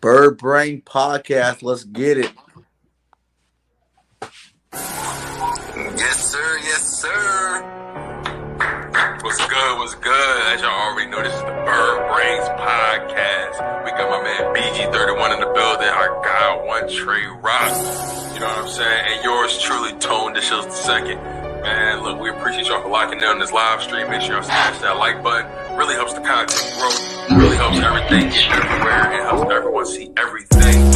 Bird Brain Podcast. Let's get it. Yes, sir. Yes, sir. What's good? What's good? As y'all already know, this is the Brainz Podcast. We got my man BG31 in the building. Our guy, One Trey Rock. You know what I'm saying? And yours truly, Tone Dishills the second. Man, look, we appreciate y'all for locking down this live stream. Make sure y'all smash that like button. Really helps the content grow. Really helps everything get everywhere. It helps everyone see everything.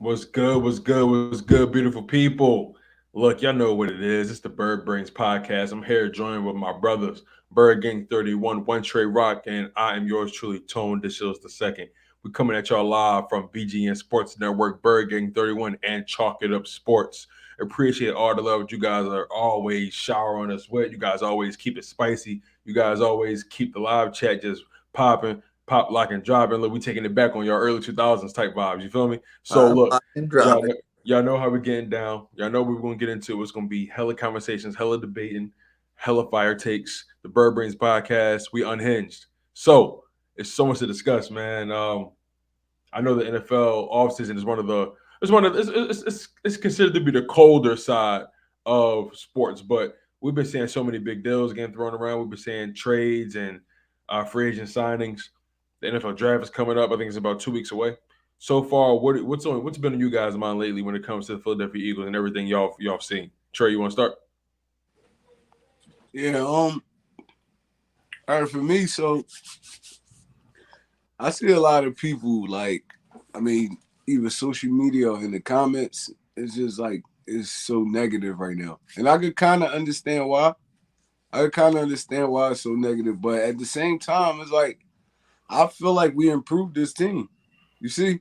What's good? What's good? What's good, beautiful people? Look, y'all know what it is. It's the Bird Brains Podcast. I'm here joined with my brothers, BIRDGANG 31, One Trey Rock, and I am yours truly, Tone Dishills the second. We're coming at y'all live from BGN Sports Network, BIRDGANG 31, and Chalk It Up Sports. Appreciate all the love you guys are always showering us with. You guys always keep it spicy. You guys always keep the live chat just popping. Pop, lock, and dropping. Look, we taking it back on your early 2000s type vibes. You feel me? So look, y'all know how we're getting down. Y'all know we're going to get into. It's going to be hella conversations, hella debating, hella fire takes. The Bird Brains Podcast. We unhinged. So it's so much to discuss, man. I know the NFL offseason is it's considered to be the colder side of sports, but we've been seeing so many big deals getting thrown around. We've been seeing trades and free agent signings. The NFL draft is coming up. I think it's about 2 weeks away. So far, what's been on you guys' mind lately when it comes to the Philadelphia Eagles and everything y'all seen? Trey, you want to start? Yeah. All right, for me, so I see a lot of people even social media or in the comments, it's just like it's so negative right now, and I could kind of understand why. It's so negative, but at the same time, it's like I feel like we improved this team. You see?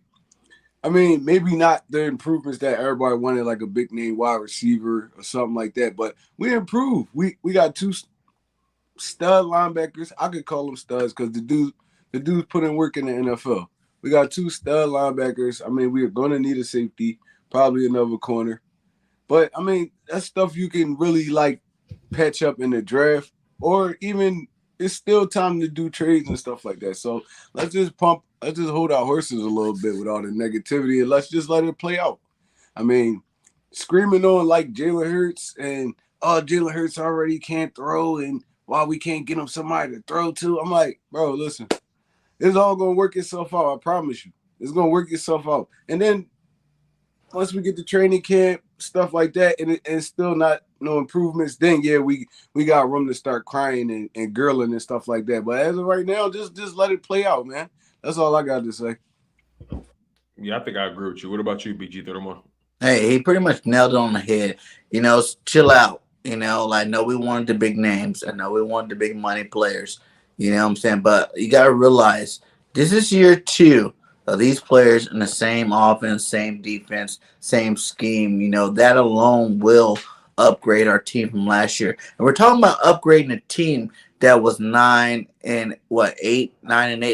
I mean, maybe not the improvements that everybody wanted, like a big name wide receiver or something like that, but we improved. We got two stud linebackers. I could call them studs because the dudes put in work in the NFL. We got two stud linebackers. I mean, we're going to need a safety, probably another corner. But, I mean, that's stuff you can really, patch up in the draft, or even it's still time to do trades and stuff like that. So let's just hold our horses a little bit with all the negativity, and let's just let it play out. I mean, screaming on like Jalen Hurts and Jalen Hurts already can't throw, and why we can't get him somebody to throw to. I'm like, bro, listen, it's all gonna work itself out. I promise you, it's gonna work itself out. And then once we get to training camp, stuff like that, and still not no improvements, then yeah, we got room to start crying and girling and stuff like that. But as of right now, just let it play out, man. That's all I got to say. Yeah, I think I agree with you. What about you, BG31? Hey, he pretty much nailed it on the head. Chill out. I know we wanted the big names. I know we wanted the big money players. You know what I'm saying? But you got to realize this is year 2 of these players in the same offense, same defense, same scheme. That alone will upgrade our team from last year. And we're talking about upgrading a team that was 9 and 8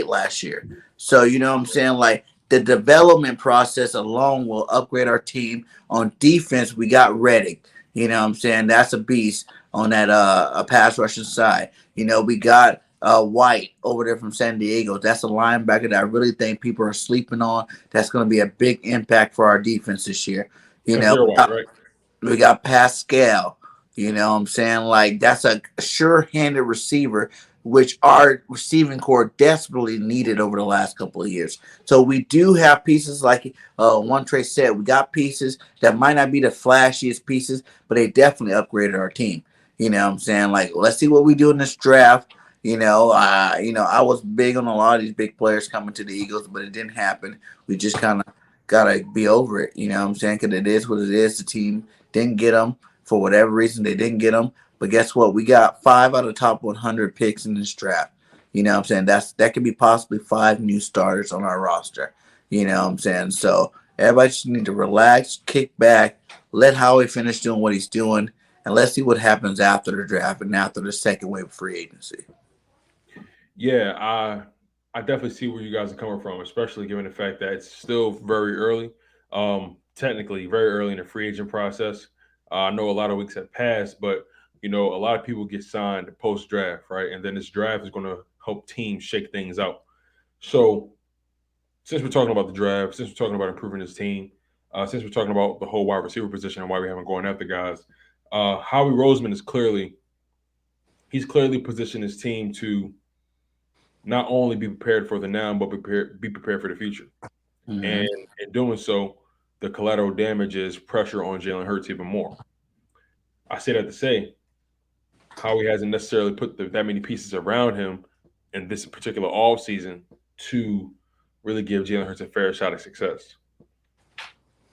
last year. So, you know what I'm saying? Like, the development process alone will upgrade our team. On defense, we got Reddick. You know what I'm saying? That's a beast on that pass rushing side. We got White over there from San Diego. That's a linebacker that I really think people are sleeping on. That's going to be a big impact for our defense this year. We got Pascal. You know what I'm saying? Like, that's a sure-handed receiver, which our receiving core desperately needed over the last couple of years. So we do have pieces like One Trey said. We got pieces that might not be the flashiest pieces, but they definitely upgraded our team. You know what I'm saying? Like, let's see what we do in this draft. I was big on a lot of these big players coming to the Eagles, but it didn't happen. We just kind of got to be over it. You know what I'm saying? Because it is what it is. The team didn't get them. For whatever reason, they didn't get them. But guess what? We got 5 out of top 100 picks in this draft. You know what I'm saying? That could be possibly 5 new starters on our roster. You know what I'm saying? So everybody just need to relax, kick back, let Howie finish doing what he's doing, and let's see what happens after the draft and after the second wave of free agency. Yeah, I definitely see where you guys are coming from, especially given the fact that it's still very early. Technically, very early in the free agent process. I know a lot of weeks have passed, but a lot of people get signed post draft, right? And then this draft is going to help teams shake things out. So, since we're talking about the draft, since we're talking about improving this team, since we're talking about the whole wide receiver position and why we haven't gone after guys, Howie Roseman is clearly positioned his team to not only be prepared for the now, but be prepared for the future. Mm-hmm. And in doing so, the collateral damage is pressure on Jalen Hurts even more. I say that to say, Howie hasn't necessarily put that many pieces around him in this particular offseason to really give Jalen Hurts a fair shot at success.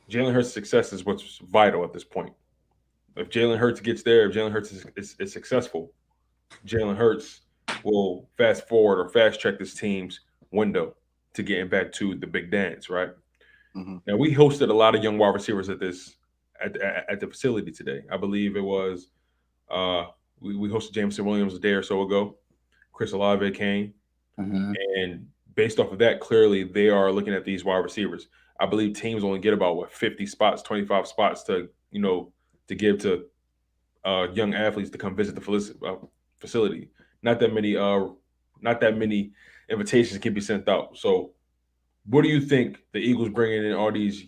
Jalen Hurts' success is what's vital at this point. If Jalen Hurts gets there, if Jalen Hurts is successful, Jalen Hurts will fast forward or fast track this team's window to getting back to the big dance, right? Mm-hmm. Now, we hosted a lot of young wide receivers at the facility today. I believe it was we hosted Jameson Williams a day or so ago. Chris Olave came, and based off of that, clearly they are looking at these wide receivers. I believe teams only get about 50 spots, 25 spots to give to young athletes to come visit the facility. Not that many invitations can be sent out. So, what do you think the Eagles bringing in all these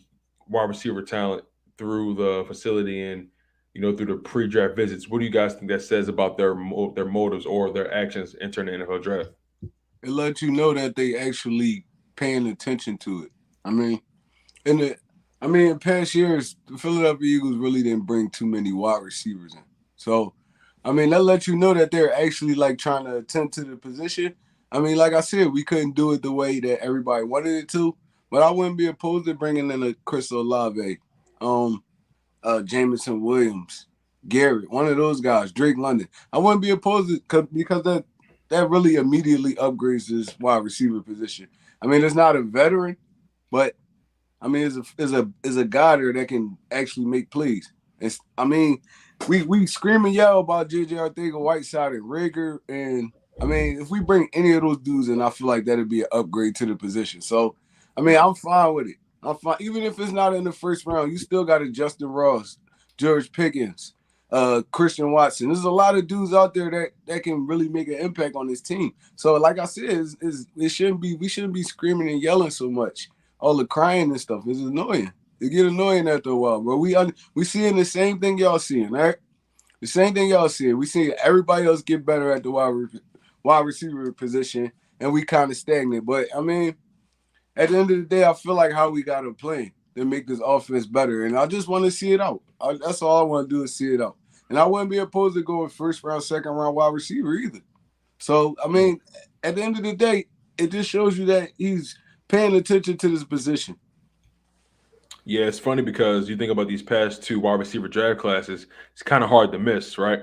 wide receiver talent through the facility and through the pre-draft visits? What do you guys think that says about their motives or their actions entering the NFL draft? It lets you know that they actually paying attention to it. I mean, in past years, the Philadelphia Eagles really didn't bring too many wide receivers in. So, that lets you know that they're actually like trying to attend to the position. Like I said, we couldn't do it the way that everybody wanted it to, but I wouldn't be opposed to bringing in a Chris Olave, Jameson Williams, Garrett, one of those guys, Drake London. I wouldn't be opposed to because that really immediately upgrades this wide receiver position. It's not a veteran, but is a guy there that can actually make plays. We scream and yell about JJ Arcega-Whiteside and REAGOR, and if we bring any of those dudes in, I feel like that'd be an upgrade to the position. So, I'm fine with it. I'm fine, even if it's not in the first round. You still got a Justin Ross, George Pickens, Christian Watson. There's a lot of dudes out there that can really make an impact on this team. So, like I said, we shouldn't be screaming and yelling so much. All the crying and stuff is annoying. It get annoying after a while, bro. We seeing the same thing y'all seeing, right? The same thing y'all seeing. We seeing everybody else get better at the wide receiver position, and we kind of stagnant. But at the end of the day, I feel like how we got to play to make this offense better, and I just want to see it out. That's all I want to do is see it out. And I wouldn't be opposed to going first round, second round wide receiver either. So at the end of the day, it just shows you that he's paying attention to this position. Yeah, it's funny because you think about these past 2 wide receiver draft classes, it's kind of hard to miss, right?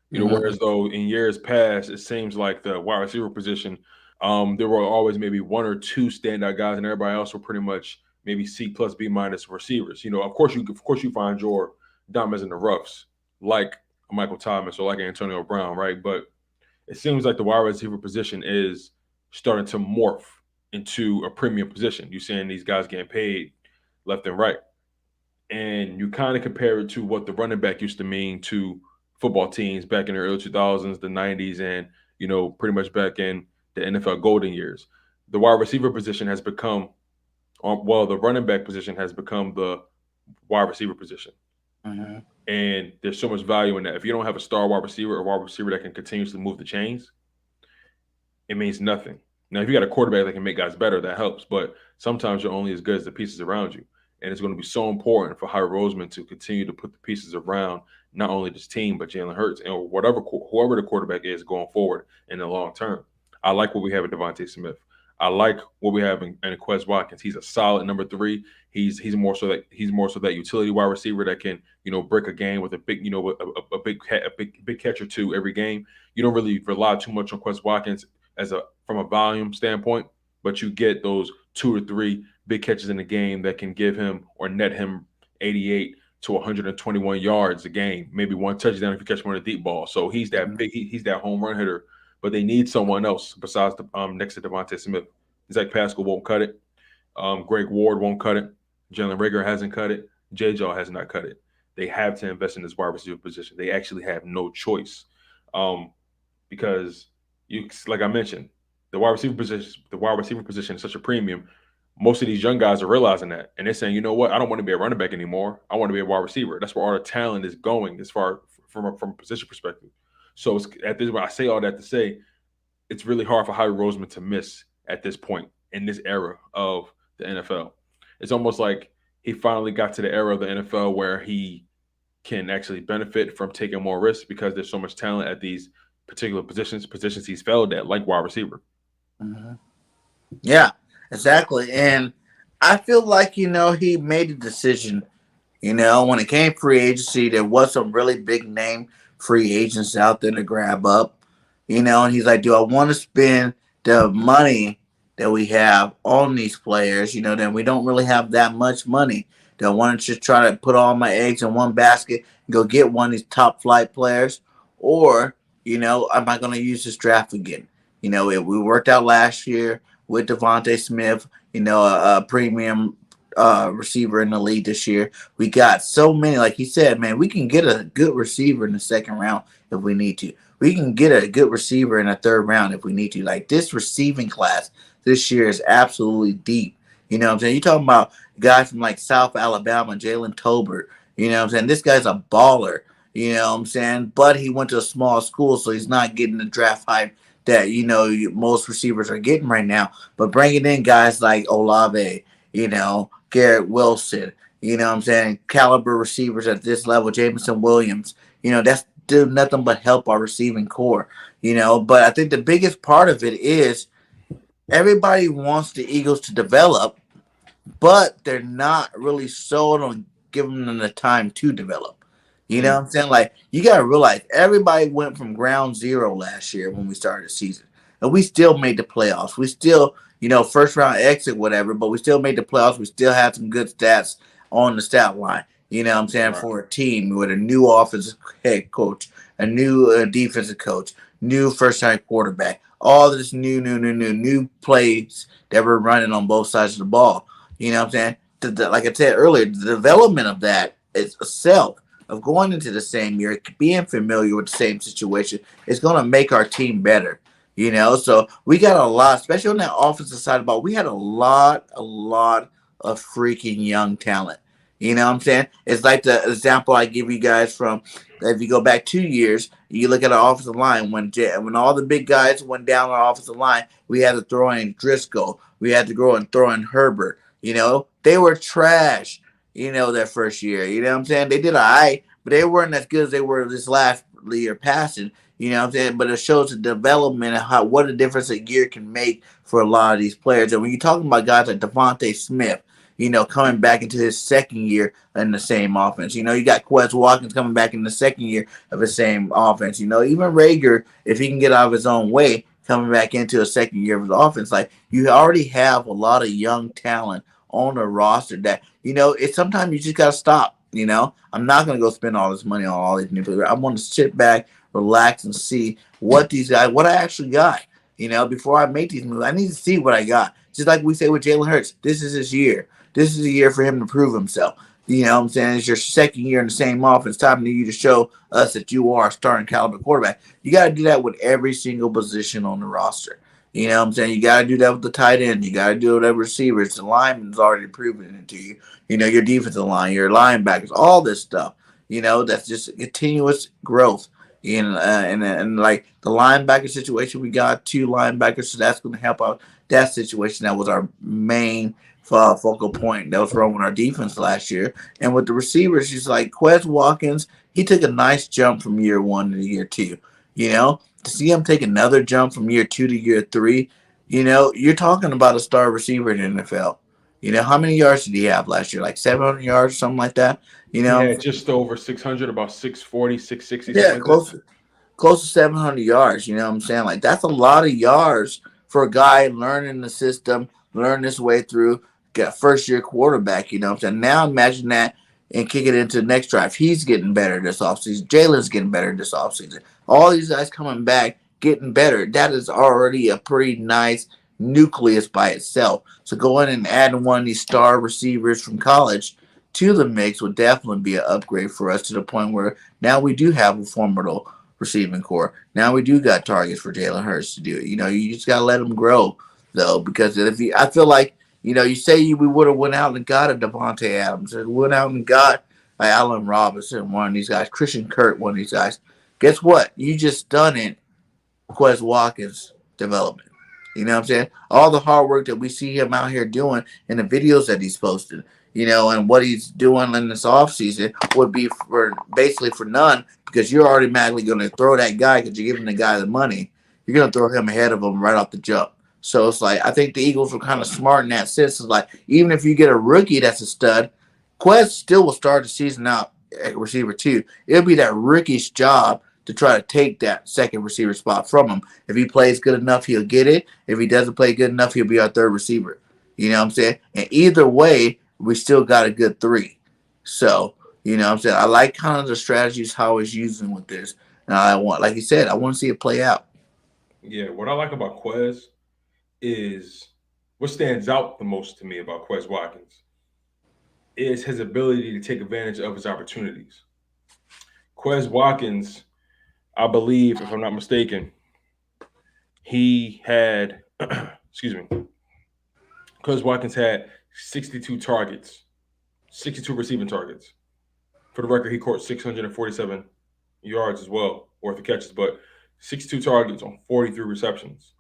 Whereas though in years past, it seems like the wide receiver position, there were always maybe 1 or 2 standout guys, and everybody else were pretty much maybe C plus B minus receivers. Of course you find your diamonds in the roughs, like Michael Thomas or like Antonio Brown, right? But it seems like the wide receiver position is starting to morph into a premium position. You're seeing these guys getting paid left and right. And you kind of compare it to what the running back used to mean to football teams back in the early 2000s, the 90s, and, pretty much back in the NFL golden years. The wide receiver position has become, the running back position has become the wide receiver position. Mm-hmm. And there's so much value in that. If you don't have a star wide receiver or wide receiver that can continuously move the chains, it means nothing. Now, if you got a quarterback that can make guys better, that helps. But sometimes you're only as good as the pieces around you. And it's going to be so important for Howie Roseman to continue to put the pieces around not only this team, but Jalen Hurts and whoever the quarterback is going forward in the long term. I like what we have at Devontae Smith. I like what we have in Quez Watkins. He's a solid number 3. He's more so that utility wide receiver that can break a game with a big a big catch or two every game. You don't really rely too much on Quez Watkins from a volume standpoint, but you get those 2 or 3 big catches in the game that can give him or net him 88 to 121 yards a game, maybe 1 touchdown if you catch one of the deep ball. So he's that big. He's that home run hitter. But they need someone else besides next to Devontae Smith. Zach Pascal won't cut it. Greg Ward won't cut it. Jalen Rager hasn't cut it. J-Jaw has not cut it. They have to invest in this wide receiver position. They actually have no choice, because like I mentioned, the wide receiver position is such a premium. Most of these young guys are realizing that, and they're saying, you know what, I don't want to be a running back anymore. I want to be a wide receiver. That's where all the talent is going, as far from a position perspective. So at this, I say all that to say, it's really hard for Howie Roseman to miss at this point in this era of the NFL. It's almost like he finally got to the era of the NFL where he can actually benefit from taking more risks because there's so much talent at these particular positions he's failed at, like wide receiver. Mm-hmm. Yeah, exactly. And I feel like, he made a decision, when it came free agency, there was some really big name free agents out there to grab up, and he's like, do I want to spend the money that we have on these players? Then we don't really have that much money. Do I want to just try to put all my eggs in one basket and go get one of these top flight players? Or, am I going to use this draft again? We worked out last year with Devontae Smith, a premium receiver in the league this year. We got so many, like he said, man, we can get a good receiver in the second round if we need to. We can get a good receiver in the third round if we need to. Like, this receiving class this year is absolutely deep. You know what I'm saying? You're talking about guys from like South Alabama, Jalen Tolbert. You know what I'm saying? This guy's a baller. You know what I'm saying? But he went to a small school, so he's not getting the draft hype that, most receivers are getting right now. But bringing in guys like Olave, Garrett Wilson, what I'm saying, caliber receivers at this level, Jameson Williams, that's do nothing but help our receiving core, But I think the biggest part of it is everybody wants the Eagles to develop, but they're not really sold on giving them the time to develop. You know what I'm saying? Like, you got to realize everybody went from ground zero last year when we started the season. And we still made the playoffs. We still, first round exit, whatever, but we still made the playoffs. We still had some good stats on the stat line. You know what I'm saying? Right. For a team with a new offensive head coach, a new defensive coach, new first-time quarterback, all this new plays that we're running on both sides of the ball. You know what I'm saying? Like I said earlier, the development of that is itself, of going into the same year, being familiar with the same situation, is going to make our team better. So we got a lot, especially on that offensive side of the ball. We had a lot of freaking young talent. You know what I'm saying? It's like the example I give you guys from, if you go back 2 years, you look at our offensive line. When all the big guys went down our offensive line, we had to throw in Driscoll. We had to go and throw in Herbert. They were trash, their first year. You know what I'm saying? They did all right, but they weren't as good as they were this last year passing. You know what I'm saying? But it shows the development and what a difference a year can make for a lot of these players. And when you're talking about guys like Devontae Smith, coming back into his second year in the same offense. You got Quez Watkins coming back in the second year of the same offense. Even Rager, if he can get out of his own way, coming back into a second year of his offense. Like, you already have a lot of young talent on the roster that, it's sometimes you just got to stop. I'm not going to go spend all this money on all these new players. I want to sit back, relax, and see what I actually got. Before I make these moves, I need to see what I got. Just like we say with Jalen Hurts, this is his year. This is a year for him to prove himself. You know what I'm saying? It's your second year in the same offense. Time for you to show us that you are a starting caliber quarterback. You got to do that with every single position on the roster. You know what I'm saying? You got to do that with the tight end. You got to do it with the receivers. The lineman's already proven it to you. Your defensive line, your linebackers, all this stuff. That's just continuous growth. And like the linebacker situation, we got 2 linebackers, so that's going to help out that situation. That was our main focal point that was wrong with our defense last year. And with the receivers, just like Quez Watkins, he took a nice jump from year 1 to year 2. To see him take another jump from year 2 to year 3, You're talking about a star receiver in the NFL. How many yards did he have last year? Like 700 yards, something like that. You He know, had just over 600, about 640, 660, something yeah, like that. close to 700 yards. You know what I'm saying? Like that's a lot of yards for a guy learning the system, learning his way through, get first year quarterback. You know what I'm saying? Now imagine that and kick it into the next drive. He's getting better this offseason. Jalen's getting better this offseason. All these guys coming back, getting better. That is already a pretty nice nucleus by itself. So going and adding one of these star receivers from college to the mix would definitely be an upgrade for us to the point where now we do have a formidable receiving core. Now we do got targets for Jalen Hurts to do it. You just gotta let him grow though, because I feel like you say we would have went out and got a Devontae Adams, and went out and got Allen Robinson, one of these guys, Christian Kirk, one of these guys. Guess what? You just done it. Quez Watkins development. You know what I'm saying? All the hard work that we see him out here doing in the videos that he's posted, and what he's doing in this offseason would be for basically for none because you're automatically going to throw that guy because you're giving the guy the money. You're going to throw him ahead of him right off the jump. So it's like I think the Eagles were kind of smart in that sense. It's like even if you get a rookie that's a stud, Quez still will start the season out at receiver two. It'll be that rookie's job to try to take that second receiver spot from him. If he plays good enough, he'll get it. If he doesn't play good enough, he'll be our third receiver. You know what I'm saying? And either way, we still got a good three. So, what I'm saying? I like kind of the strategies how he's using with this. And like you said, I want to see it play out. Yeah, what I like about Quez is what stands out the most to me about Quez Watkins is his ability to take advantage of his opportunities. Quez Watkins, I believe, if I'm not mistaken, he had, excuse me, Quez Watkins had 62 targets, 62 receiving targets. For the record, he caught 647 yards as well, worth of catches, but 62 targets on 43 receptions.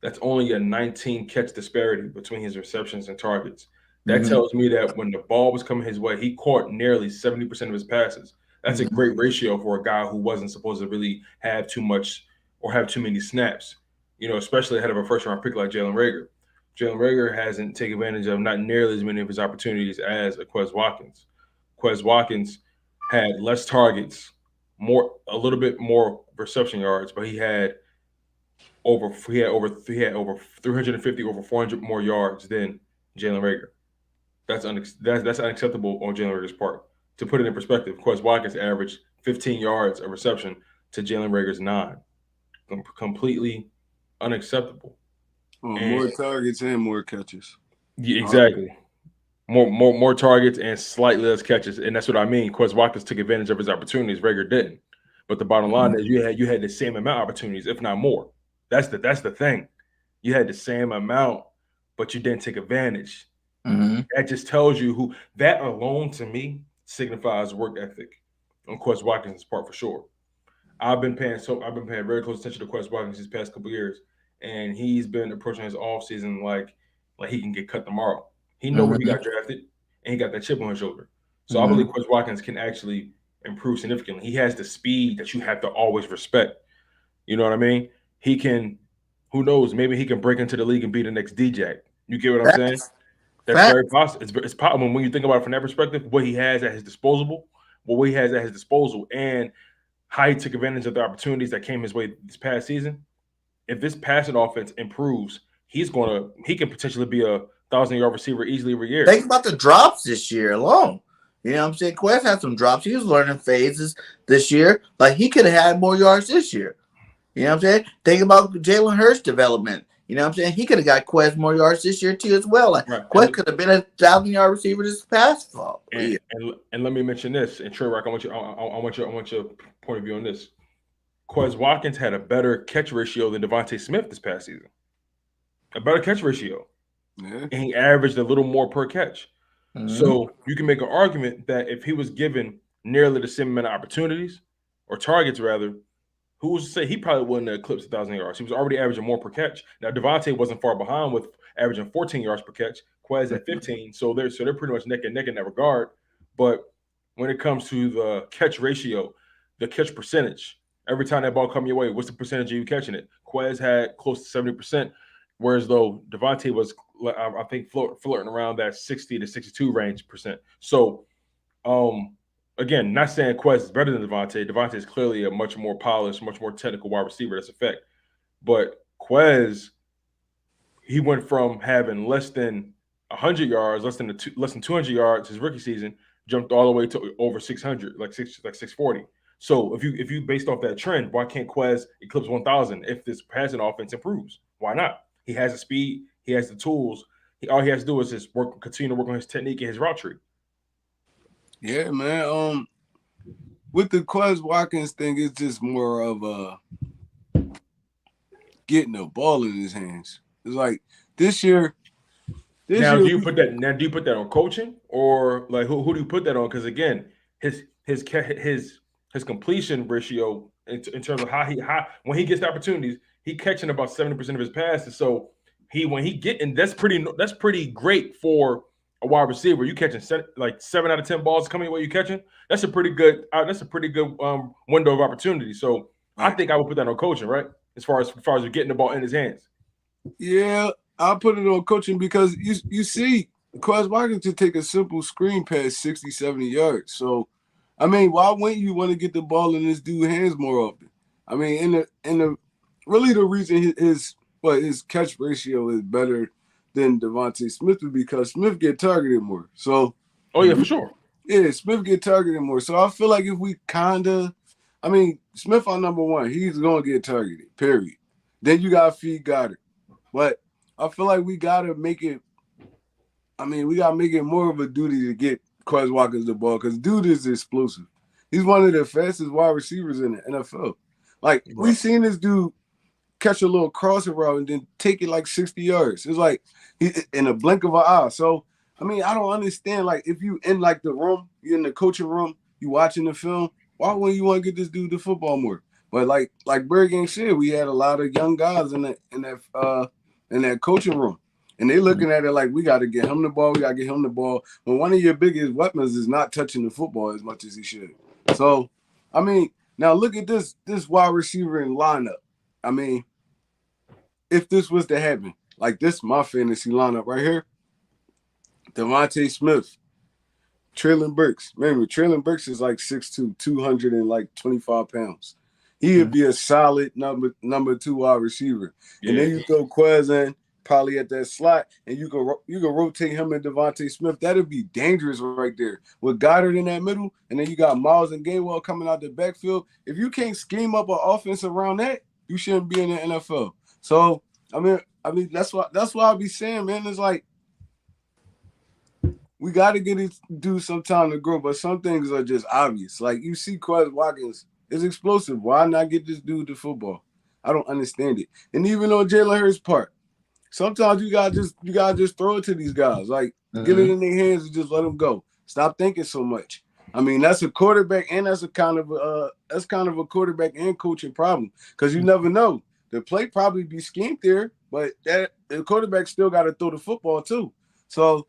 That's only a 19 catch disparity between his receptions and targets. That tells me that when the ball was coming his way, he caught nearly 70% of his passes. That's a great ratio for a guy who wasn't supposed to really have too much or have too many snaps, especially ahead of a first round pick like Jalen Reagor. Jalen Reagor hasn't taken advantage of not nearly as many of his opportunities as Quez Watkins. Quez Watkins had less targets, a little bit more reception yards, but he had over 350, over 400 more yards than Jalen Reagor. That's unacceptable on Jalen Reagor's part. To put it in perspective, Quez Watkins averaged 15 yards a reception to Jalen Reagor's 9. Completely unacceptable. More targets and more catches. Yeah, exactly. More targets and slightly less catches, and that's what I mean. Quez Watkins took advantage of his opportunities. Reagor didn't. But the bottom line is you had the same amount of opportunities, if not more. That's the thing. You had the same amount, but you didn't take advantage. That just tells you that alone to me signifies work ethic on Quez Watkins' part for sure. I've been paying very close attention to Quez Watkins these past couple of years, and he's been approaching his off season like he can get cut tomorrow. He know where he got drafted, and he got that chip on his shoulder. So I believe Quez Watkins can actually improve significantly. He has the speed that you have to always respect. You know what I mean? He can, who knows, maybe he can break into the league and be the next DJ. You get what I'm saying? That's very possible. It's possible when you think about it from that perspective, what he has at his disposal, and how he took advantage of the opportunities that came his way this past season. If this passing offense improves, he can potentially be a 1,000-yard receiver easily every year. Think about the drops this year alone. You know what I'm saying? Quez had some drops. He was learning phases this year. Like he could have had more yards this year. You know what I'm saying? Think about Jalen Hurts' development. You know what I'm saying? He could have got Quez more yards this year too as well. Like Quez could have been a 1,000-yard receiver this past fall. And let me mention this. And Trey Rock, I want your point of view on this. Quez Watkins had a better catch ratio than Devontae Smith this past season. A better catch ratio. Yeah. And he averaged a little more per catch. So you can make an argument that if he was given nearly the same amount of opportunities or targets rather, who's to say he probably wouldn't have eclipsed 1,000 yards? He was already averaging more per catch. Now Devontae wasn't far behind with averaging 14 yards per catch. Quez at 15, so they're pretty much neck and neck in that regard. But when it comes to the catch ratio, the catch percentage, every time that ball come your way, what's the percentage of you catching it? Quez had close to 70%. Whereas though Devontae was, I think, flirting around that 60 to 62 range percent. So, again, not saying Quez is better than Devontae. Devontae is clearly a much more polished, much more technical wide receiver. That's a fact. But Quez, he went from having less than 100 yards, less than 200 yards his rookie season, jumped all the way to over 600, like 640. So if you based off that trend, why can't Quez eclipse 1,000 if this passing offense improves? Why not? He has the speed, he has the tools. All he has to do is just continue to work on his technique and his route tree. Yeah, man. With the Quez Watkins thing, it's just more of getting the ball in his hands. It's like this year. Do you put that on coaching, or like who do you put that on? Because again, his completion ratio in terms of how when he gets the opportunities, he catching about 70% of his passes. So that's pretty great for a wide receiver. You catching like 7 out of 10 balls coming where you catching. That's a pretty good window of opportunity. So I think I would put that on coaching, right? As far as getting the ball in his hands. Yeah, I'll put it on coaching because you see Quez Watkins to take a simple screen pass 60, 70 yards. So, I mean, why wouldn't you want to get the ball in this dude's hands more often? I mean, really the reason his catch ratio is better than Devontae Smith is because Smith get targeted more. So, oh yeah, for sure. Yeah, Smith get targeted more. So I feel like if we Smith on number one, he's gonna get targeted. Period. Then you gotta feed Goddard, but I feel like we gotta make it. We gotta make it more of a duty to get Quez Watkins the ball because dude is explosive. He's one of the fastest wide receivers in the NFL. Like we seen this dude catch a little crossing route and then take it like 60 yards. It's like in a blink of an eye. So I don't understand. Like if you in like the room, you're in the coaching room, you watching the film. Why wouldn't you want to get this dude the football more? But like BIRDGANG said, we had a lot of young guys in that coaching room. And they looking at it like we got to get him the ball. We got to get him the ball. But one of your biggest weapons is not touching the football as much as he should. So, now look at this wide receiver in lineup. If this was to happen, like this, my fantasy lineup right here, Devontae Smith, Treylon Burks. Remember, Treylon Burks is like 6'2", 225 pounds. He would be a solid number 2 wide receiver. Yeah. And then you throw Quez in, probably at that slot, and you can rotate him and Devontae Smith. That'd be dangerous right there. With Goddard in that middle, and then you got Miles and Gainwell coming out the backfield. If you can't scheme up an offense around that, you shouldn't be in the NFL. So, that's why I be saying, man, it's like we got to get it do some time to grow, but some things are just obvious. Like you see Quez Watkins is explosive. Why not get this dude the football? I don't understand it. And even on Jalen Hurts' part, sometimes you gotta just throw it to these guys. Like get it in their hands and just let them go. Stop thinking so much. That's a quarterback, and that's kind of a quarterback and coaching problem because you never know. The play probably be schemed there, but the quarterback still got to throw the football too. So,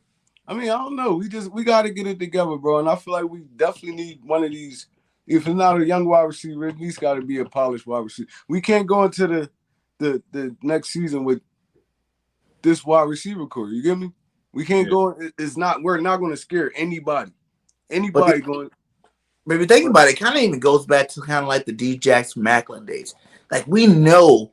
I don't know. We got to get it together, bro. And I feel like we definitely need one of these. If it's not a young wide receiver, at least got to be a polished wide receiver. We can't go into the next season with this wide receiver core. You get me? We can't go. We're not going to scare anybody. Going. But if you think about it, it kind of even goes back to kind of like the D-Jax Macklin days. Like we know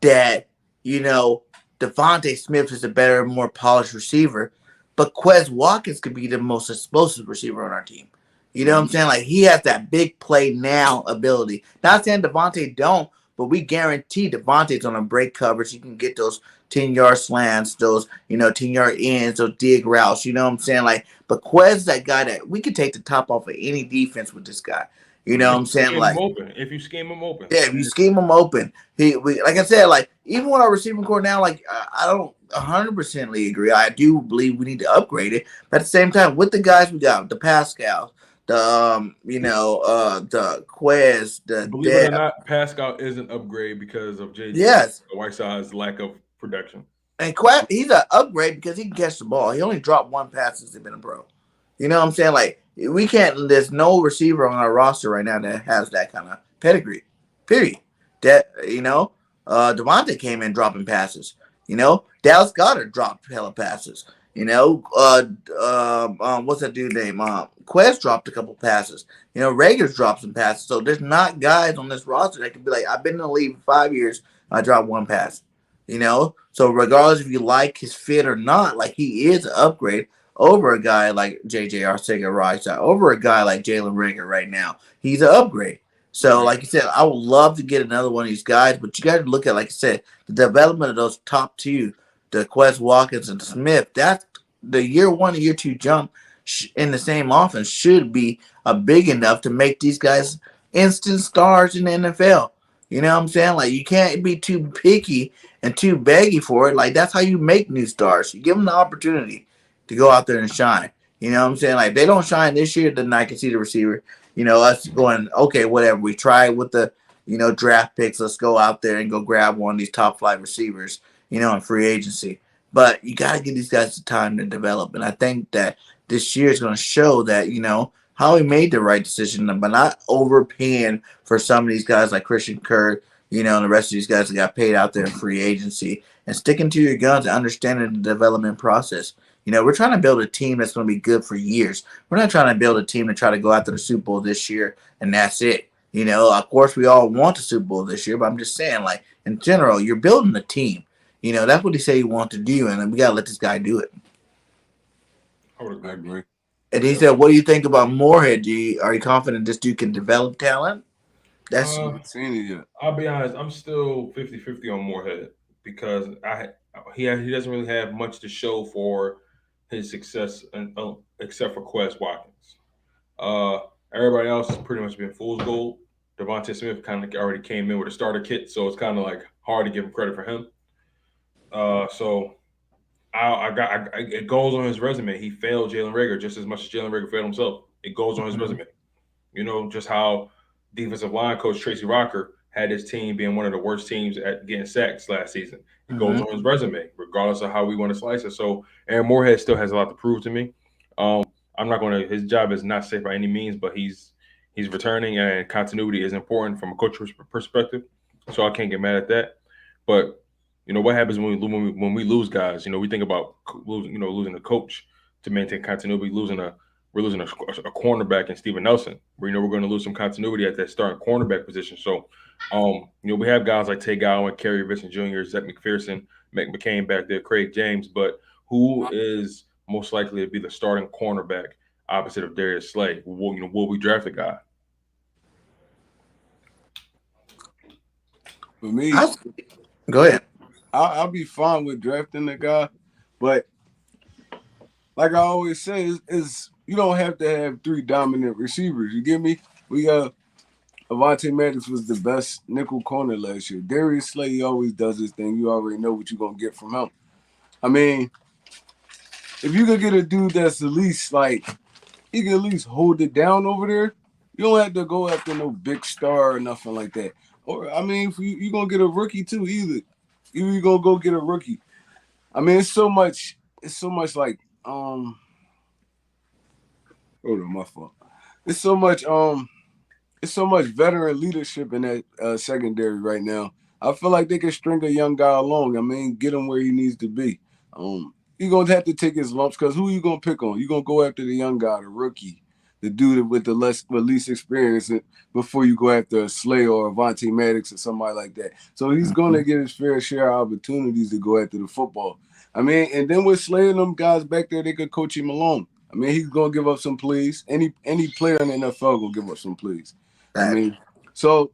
that Devontae Smith is a better, more polished receiver, but Quez Watkins could be the most explosive receiver on our team. You know what I'm saying? Like he has that big play now ability. Not saying Devontae don't, but we guarantee Devontae's on a break coverage. You can get those 10-yard slants, those 10-yard ends, those dig routes. You know what I'm saying? Like, but Quez that guy that we could take the top off of any defense with this guy. You know what I'm saying? Like if you scheme him open. Yeah, if you scheme him open. Like I said, like even with our receiving core now, like I don't 100% agree. I do believe we need to upgrade it. But at the same time, with the guys we got, the Pascal, the Quez, the believe it or not, Pascal is an upgrade because of JJ Whiteside's lack of production. And Quez, he's an upgrade because he can catch the ball. He only dropped 1 pass since he's been a pro. You know what I'm saying? Like we can't. There's no receiver on our roster right now that has that kind of pedigree. Period. That Devontae came in dropping passes. You know, Dallas Goddard dropped hella passes. You know, what's that dude name? Quest dropped a couple passes. You know, Rager's dropped some passes. So there's not guys on this roster that can be like, I've been in the league for 5 years. I dropped one pass. You know, so regardless if you like his fit or not, like he is an upgrade over a guy like JJ Arcega-Whiteside, over a guy like Jalen Reagor right now. He's an upgrade. So, like you said, I would love to get another one of these guys, but you got to look at, like I said, the development of those top two, the Quest Watkins and Smith. That's the year one and year two jump in the same offense should be big enough to make these guys instant stars in the NFL. You know what I'm saying? Like, you can't be too picky and too baggy for it. Like, that's how you make new stars. You give them the opportunity to go out there and shine. You know what I'm saying? Like, if they don't shine this year, then I can see the receiver. You know, us going, okay, whatever. We tried with the, draft picks. Let's go out there and go grab one of these top flight receivers, in free agency. But you got to give these guys the time to develop. And I think that this year is going to show that, Howie made the right decision by not overpaying for some of these guys like Christian Kirk, and the rest of these guys that got paid out there in free agency, and sticking to your guns and understanding the development process. We're trying to build a team that's going to be good for years. We're not trying to build a team to try to go after the Super Bowl this year and that's it. Of course, we all want the Super Bowl this year, but I'm just saying, like, in general, you're building a team. That's what he said he want to do, and we got to let this guy do it. I would agree. And he said, what do you think about Moorhead? Are you confident this dude can develop talent? That's seen it yet. I'll be honest, I'm still 50-50 on Moorhead because he doesn't really have much to show for his success except for Quest Watkins. Everybody else has pretty much been fool's gold. Devontae Smith kind of already came in with a starter kit, so it's kind of like hard to give him credit for him. So it goes on his resume. He failed Jalen Reagor just as much as Jalen Reagor failed himself. It goes on his resume. Just how defensive line coach Tracy Rocker had his team being one of the worst teams at getting sacks last season. It goes on his resume, regardless of how we want to slice it. So Aaron Moorhead still has a lot to prove to me. I'm not going to. His job is not safe by any means, but he's returning, and continuity is important from a coach's perspective. So I can't get mad at that. But what happens when we lose guys? We think about losing a coach to maintain continuity. We're losing a cornerback in Steven Nelson. We're going to lose some continuity at that starting cornerback position. So, we have guys like Tay Gowan, Kerry Vincent Jr., Zach McPherson, Mac McCain back there, Craig James. But who is most likely to be the starting cornerback opposite of Darius Slay? Will we draft a guy? For me, go ahead. I'll be fine with drafting the guy, but like I always say, is you don't have to have three dominant receivers. You get me? We got Avonte Maddox was the best nickel corner last year. Darius Slay always does his thing. You already know what you're gonna get from him. I mean, if you could get a dude that's at least like he can at least hold it down over there, you don't have to go after no big star or nothing like that. Or I mean, if you're gonna get a rookie too, either you're gonna go get a rookie. I mean, it's so much like hold on, my fault. It's so much veteran leadership in that secondary right now. I feel like they can string a young guy along. I mean, get him where he needs to be. You're gonna have to take his lumps because who are you gonna pick on? You're gonna go after the young guy, the rookie, the dude with the least experience before you go after a Slay or Avonte Maddox or somebody like that. So he's gonna get his fair share of opportunities to go after the football. I mean, and then with Slay and them guys back there, they could coach him along. I mean, he's gonna give up some plays. Any player in the NFL gonna give up some plays. I mean, so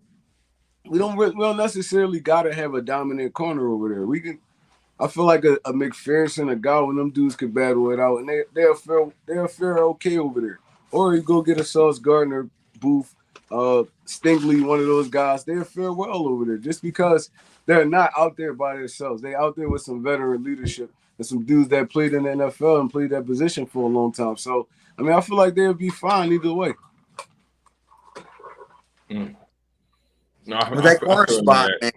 we don't necessarily gotta have a dominant corner over there. I feel like a McPherson, a Gowan, them dudes could battle it out, and they'll fare okay over there. Or you go get a Sauce Gardner, Booth, Stingley, one of those guys. They'll fare well over there just because they're not out there by themselves. They're out there with some veteran leadership and some dudes that played in the NFL and played that position for a long time. So, I mean, I feel like they'll be fine either way. No, with that corner spot, man,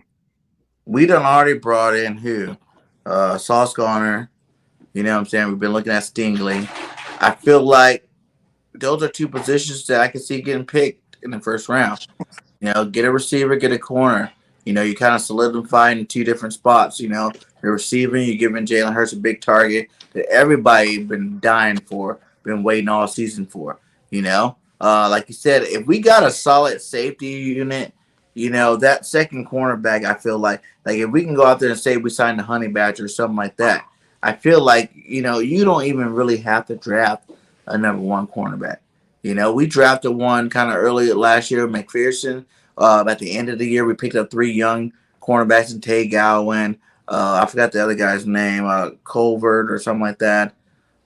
we done already brought in who? Sauce Gardner. You know what I'm saying? We've been looking at Stingley. I feel like those are two positions that I can see getting picked in the first round. Get a receiver, get a corner. You know, you kind of solidifying in two different spots. You know, you're receiving, you're giving Jalen Hurts a big target that everybody been dying for, been waiting all season for. You know, like you said, if we got a solid safety unit, you know, that second cornerback, I feel like if we can go out there and say we signed a Honey Badger or something like that, I feel like, you know, you don't even really have to draft a number one cornerback. You know, we drafted one kind of early last year, McPherson. At the end of the year, we picked up three young cornerbacks in Tay Gowan. I forgot the other guy's name, Colvert or something like that.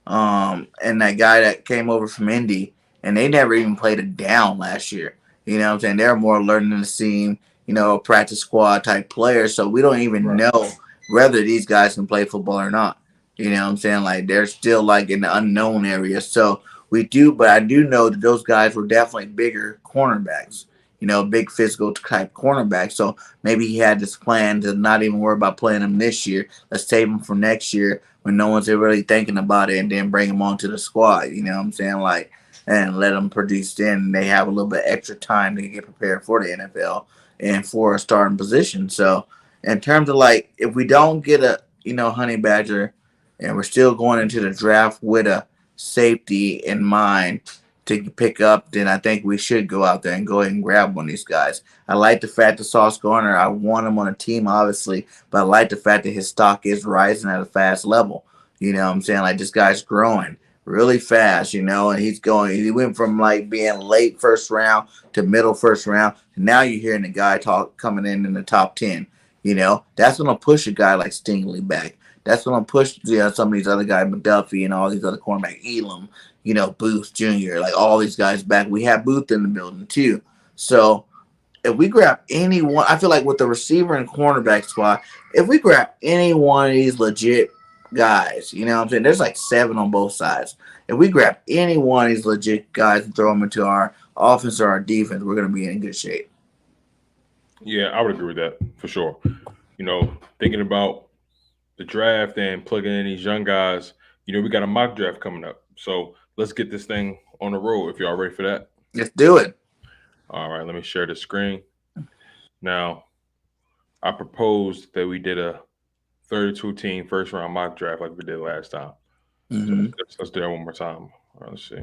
And that guy that came over from Indy, and they never even played it down last year. You know what I'm saying? They're more learning the scene, you know, practice squad type players. So we don't even know whether these guys can play football or not. You know what I'm saying? Like they're still like in the unknown area. So we do, but I do know that those guys were definitely bigger cornerbacks. You know, big physical type cornerbacks. So maybe he had this plan to not even worry about playing them this year. Let's save them for next year when no one's really thinking about it, and then bring them onto the squad. You know what I'm saying? Like, and let them produce then. And they have a little bit extra time to get prepared for the NFL and for a starting position. So, in terms of like, if we don't get a, you know, Honey Badger, and we're still going into the draft with a safety in mind to pick up, then I think we should go out there and go ahead and grab one of these guys. I like the fact that Sauce Gardner, I want him on a team, obviously, but I like the fact that his stock is rising at a fast level. You know what I'm saying? Like, this guy's growing really fast, you know, and he went from like being late first round to middle first round. And now you're hearing the guy talk coming in the top 10. You know, that's going to push a guy like Stingley back. That's going to push, you know, some of these other guys, McDuffie and all these other cornerback, Elam, you know, Booth Jr., like all these guys back. We have Booth in the building too. So if we grab anyone, I feel like with the receiver and cornerback spot, if we grab any one of these legit guys, you know what I'm saying? There's like 7 on both sides. If we grab any one of these legit guys and throw them into our offense or our defense, we're going to be in good shape. Yeah, I would agree with that for sure. You know, thinking about the draft and plugging in these young guys, you know, we got a mock draft coming up. So let's get this thing on the road if y'all ready for that. Let's do it. All right, let me share the screen. Now, I proposed that we did a 32-team first-round mock draft like we did last time. Mm-hmm. So let's do that one more time. All right, let's see.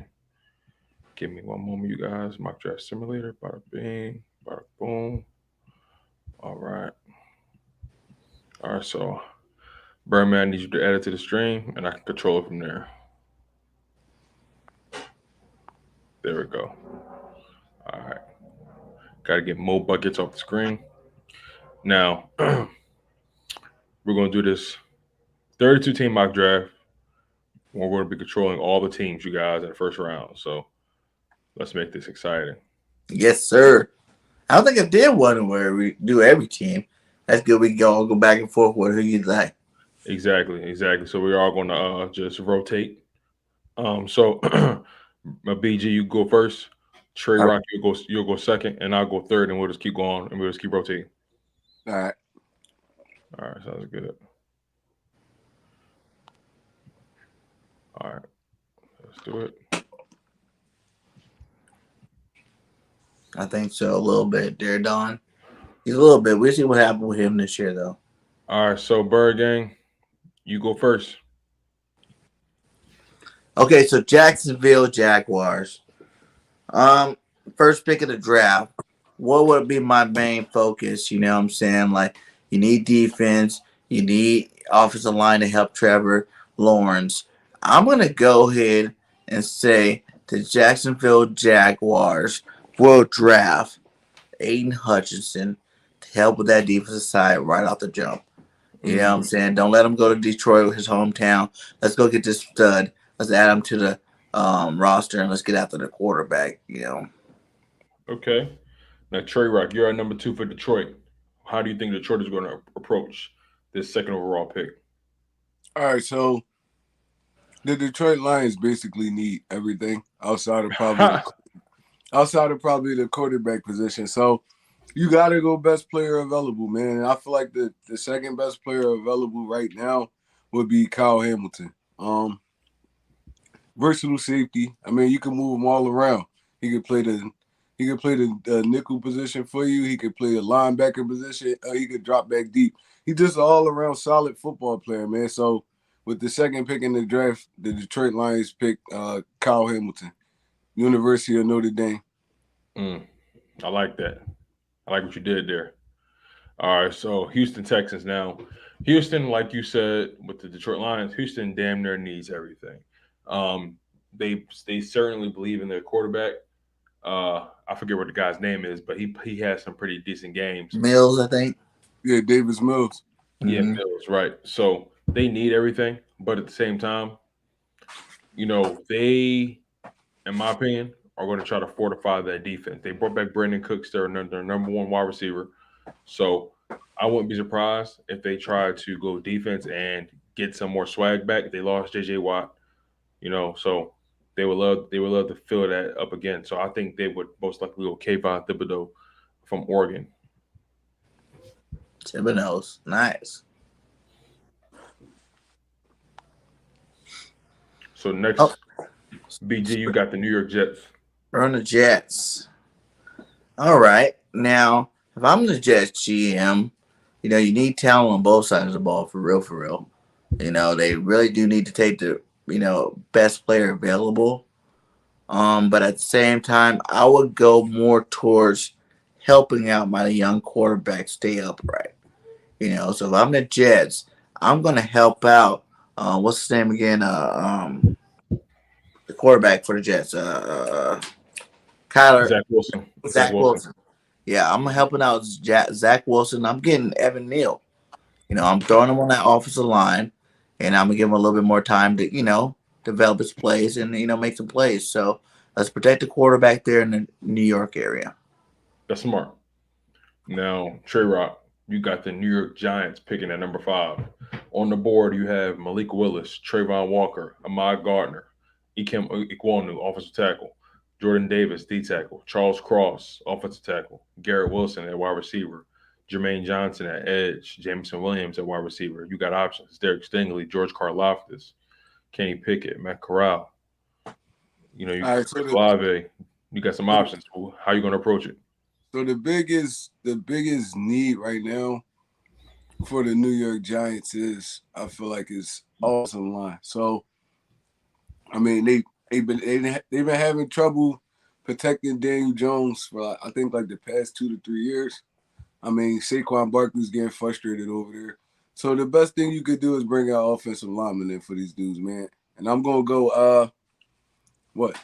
Give me one moment, you guys. Mock draft simulator. Bada bing. Bada boom. All right. All right, so Birdman, I need you to add it to the stream, and I can control it from there. There we go. All right. Got to get more buckets off the screen. Now, we're going to do this 32-team mock draft. We're going to be controlling all the teams, you guys, in the first round. So let's make this exciting. Yes, sir. I don't think I did one where we do every team. That's good. We can all go back and forth with who you like. Exactly. So we're all going to just rotate. So BG, you go first. Trey Rock, you'll go second, and I'll go third, and we'll just keep going, and we'll just keep rotating. All right. All right, sounds good. All right, let's do it. I think so, a little bit there, Don. He's a little bit. We'll see what happens with him this year, though. All right, so Bird Gang, you go first. Okay, so Jacksonville Jaguars. First pick of the draft. What would be my main focus? You know what I'm saying? Like, you need defense. You need offensive line to help Trevor Lawrence. I'm going to go ahead and say the Jacksonville Jaguars will draft Aiden Hutchinson to help with that defensive side right off the jump. You know what I'm saying? Don't let him go to Detroit, his hometown. Let's go get this stud. Let's add him to the roster, and let's get after the quarterback, you know. Okay. Now, Trey Rock, you're at number 2 for Detroit. How do you think Detroit is going to approach this second overall pick? All right, so the Detroit Lions basically need everything outside of probably the quarterback position. So you got to go best player available, man. And I feel like the second best player available right now would be Kyle Hamilton. Versatile safety. I mean, you can move him all around. He could play the He could play the nickel position for you. He could play a linebacker position. He could drop back deep. He's just an all-around solid football player, man. So with the second pick in the draft, the Detroit Lions picked Kyle Hamilton, University of Notre Dame. I like that. I like what you did there. All right, so Houston Texans now. Houston, like you said, with the Detroit Lions, Houston damn near needs everything. They certainly believe in their quarterback. I forget what the guy's name is, but he has some pretty decent games. Mills, I think. Yeah, Davis Mills. Yeah, Mills, right. So they need everything, but at the same time, they, in my opinion, are going to try to fortify that defense. They brought back Brandon Cooks, their number one wide receiver. So I wouldn't be surprised if they try to go defense and get some more swag back. They lost J.J. Watt, so they would love to fill that up again. So I think they would most likely go Kayvon Thibodeau from Oregon. Thibodeau's nice. So next, BG, you got the New York Jets. We're on the Jets. All right. Now, if I'm the Jets GM, you need talent on both sides of the ball for real, for real. They really do need to take the, best player available. But at the same time, I would go more towards helping out my young quarterback stay upright. So if I'm the Jets, I'm going to help out. What's his name again? The quarterback for the Jets. Kyler. Zach Wilson. Zach Wilson. Yeah, I'm helping out Zach Wilson. I'm getting Evan Neal. I'm throwing him on that offensive line, and I'm going to give him a little bit more time to, develop his plays and, make some plays. So let's protect the quarterback there in the New York area. That's smart. Now, Trey Rock, you got the New York Giants picking at number 5. On the board, you have Malik Willis, Trayvon Walker, Ahmad Gardner, Ikem Ekwonu, offensive tackle, Jordan Davis, D tackle, Charles Cross, offensive tackle, Garrett Wilson at wide receiver, Jermaine Johnson at edge, Jameson Williams at wide receiver. You got options: Derek Stingley, George Karlaftis, Kenny Pickett, Matt Corral. You got Olave. You got some options. How you going to approach it? So the biggest need right now for the New York Giants is, I feel like, is offensive line. So, I mean, they've been having trouble protecting Daniel Jones for, I think, like the past 2 to 3 years. I mean, Saquon Barkley's getting frustrated over there. So the best thing you could do is bring out offensive linemen in for these dudes, man. And I'm gonna go. What?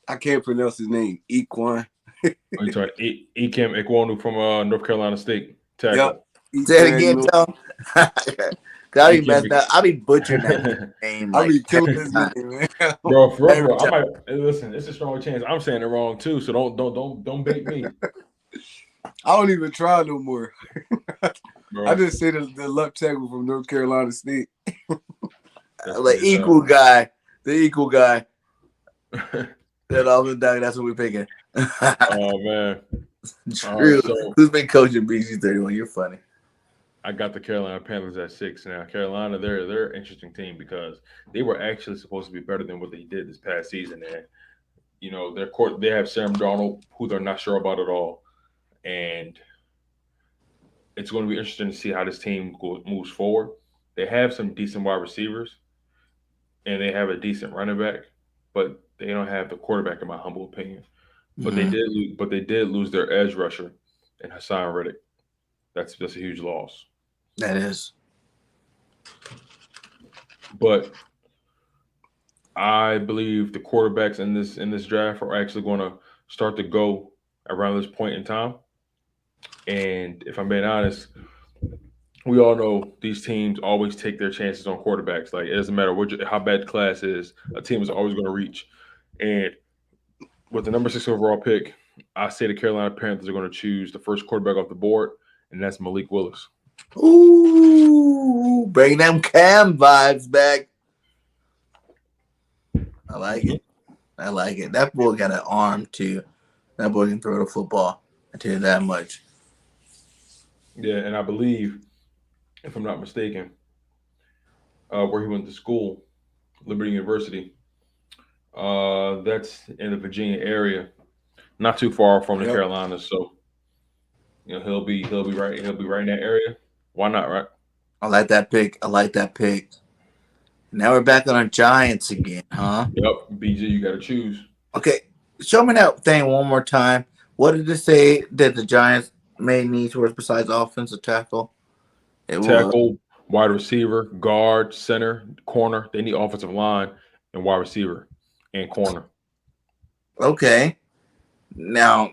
I can't pronounce his name. Equan. Are you talking Ikem Ekwonu from North Carolina State? Tackle. Yep. Say it again, Tom. I be messing up. I be butchering that name. I be killing his name, man. Bro, for real, I might listen. It's a strong chance I'm saying it wrong too. So don't bait me. I don't even try no more. I just say the left tackle from North Carolina State. The equal guy. That all the dog. That's what we're picking. Oh man, True. Right, so who's been coaching BG31? You're funny. I got the Carolina Panthers at 6 now. Carolina, they're an interesting team because they were actually supposed to be better than what they did this past season. And they have Sam Darnold, who they're not sure about at all, and it's going to be interesting to see how this team moves forward. They have some decent wide receivers, and they have a decent running back, but they don't have the quarterback, in my humble opinion. But they did lose their edge rusher and Hassan Reddick. That's a huge loss. That is. But I believe the quarterbacks in this draft are actually going to start to go around this point in time. And if I'm being honest, we all know these teams always take their chances on quarterbacks. Like, it doesn't matter how bad the class is, a team is always going to reach. And with the number 6 overall pick, I say the Carolina Panthers are going to choose the first quarterback off the board, and that's Malik Willis. Ooh, bring them Cam vibes back. I like it. That boy got an arm too. That boy can throw the football. I tell you that much. Yeah, and I believe, if I'm not mistaken, where he went to school, Liberty University, that's in the Virginia area. not too far from the Yep. Carolinas, so he'll be right in that area. Why not, right? I like that pick. I like that pick. Now we're back on our Giants again, huh? Yep, BG, you got to choose Okay, show me that thing one more time. What did it say that the Giants may need towards besides offensive tackle? It was tackle, wide receiver, guard, center, corner. They need offensive line and wide receiver and corner. okay. Now,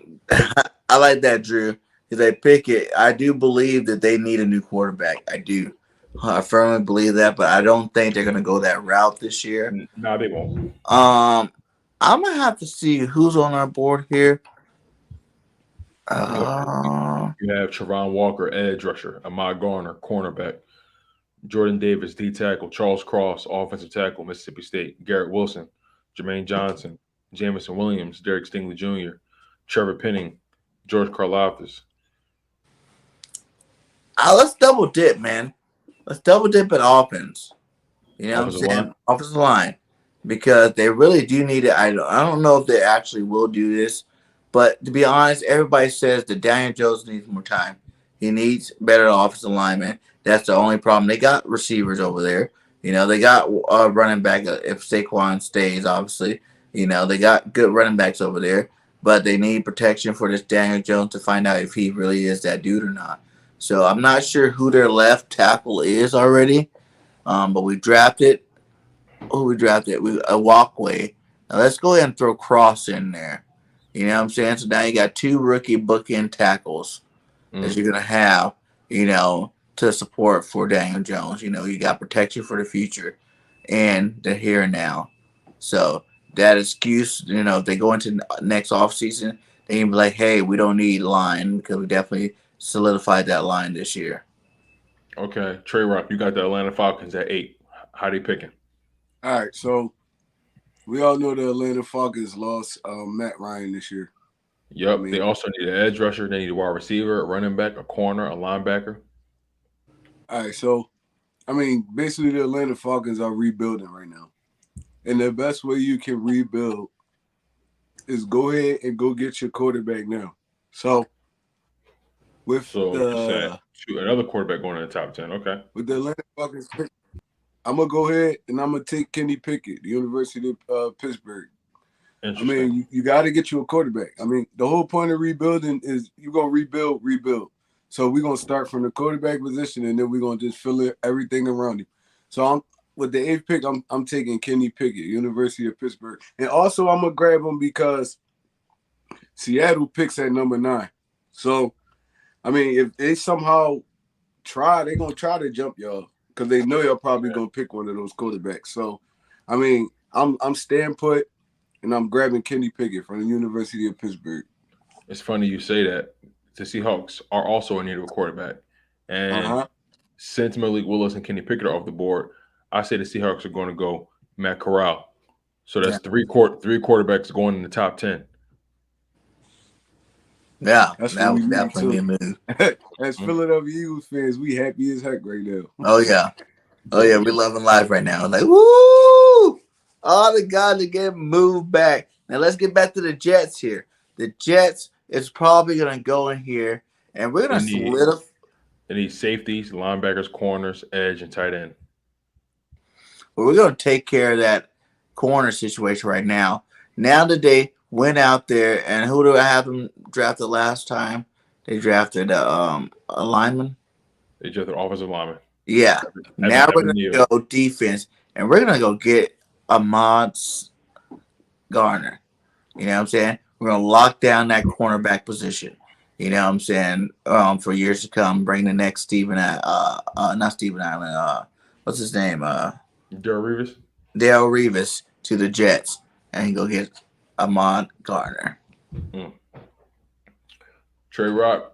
I like that, Drew. Because they pick it. I do believe that they need a new quarterback. I do. I firmly believe that, but I don't think they're going to go that route this year. No, they won't. I'm gonna have to see who's on our board here. You have Trevon Walker, edge rusher, Ahmad Garner, cornerback, Jordan Davis, D tackle, Charles Cross, offensive tackle, Mississippi State, Garrett Wilson, Jermaine Johnson, Jamison Williams, Derek Stingley Jr., Trevor Penning, George Karlaftis. let's double dip, man. Let's double dip at offense. You know Offensive what I'm saying? line? Offensive line. Because they really do need it. I don't know if they actually will do this, but to be honest, everybody says that Daniel Jones needs more time. He needs better offensive linemen. That's the only problem. They got receivers over there. They got a running back if Saquon stays, obviously. They got good running backs over there, but they need protection for this Daniel Jones to find out if he really is that dude or not. So I'm not sure who their left tackle is already, but we drafted. Oh, we drafted a walkway. Now let's go ahead and throw Cross in there. You know what I'm saying? So now you got two rookie bookend tackles that you're gonna have, to support for Daniel Jones. You got protection for the future and the here and now. So that excuse, if they go into next offseason, they can be like, hey, we don't need line because we definitely solidified that line this year. Okay, Trey Rock, you got the Atlanta Falcons at 8. How they picking? All right, so we all know the Atlanta Falcons lost Matt Ryan this year. Yep, they also need an edge rusher. They need a wide receiver, a running back, a corner, a linebacker. All right, so basically the Atlanta Falcons are rebuilding right now, and the best way you can rebuild is go ahead and go get your quarterback now. So another quarterback going in the top 10. Okay, with the Atlanta Falcons, I'm gonna go ahead and I'm gonna take Kenny Pickett, the University of Pittsburgh. You got to get you a quarterback. The whole point of rebuilding is you're gonna rebuild. So we're gonna start from the quarterback position, and then we're gonna just fill everything around him. So with the 8th pick, I'm taking Kenny Pickett, University of Pittsburgh, and also I'm gonna grab him because Seattle picks at number 9. So if they somehow they're gonna try to jump y'all. Because they know you're probably gonna pick one of those quarterbacks. So, I'm staying put, and I'm grabbing Kenny Pickett from the University of Pittsburgh. It's funny you say that. The Seahawks are also in need of a quarterback, and since Malik Willis and Kenny Pickett are off the board, I say the Seahawks are going to go Matt Corral. So that's three quarterbacks going in the top 10. Yeah, that would definitely be a move. As Philadelphia Eagles fans, we happy as heck right now. Oh yeah, we loving life right now. Like woo! All the guys to get moved back. Now let's get back to the Jets here. The Jets is probably gonna go in here, and we're gonna solidify. They need safeties, linebackers, corners, edge, and tight end. But we're gonna take care of that corner situation right now. Now that they went out there, and who do I have them drafted last time? They drafted a lineman. They drafted offensive lineman. Yeah. Now we're going to go defense, and we're going to go get Ahmad Garner. You know what I'm saying? We're going to lock down that cornerback position. You know what I'm saying? For years to come, bring the next not Steven Island. What's his name? Darrelle Revis to the Jets, and go get Ahmad Garner. Trey Rock,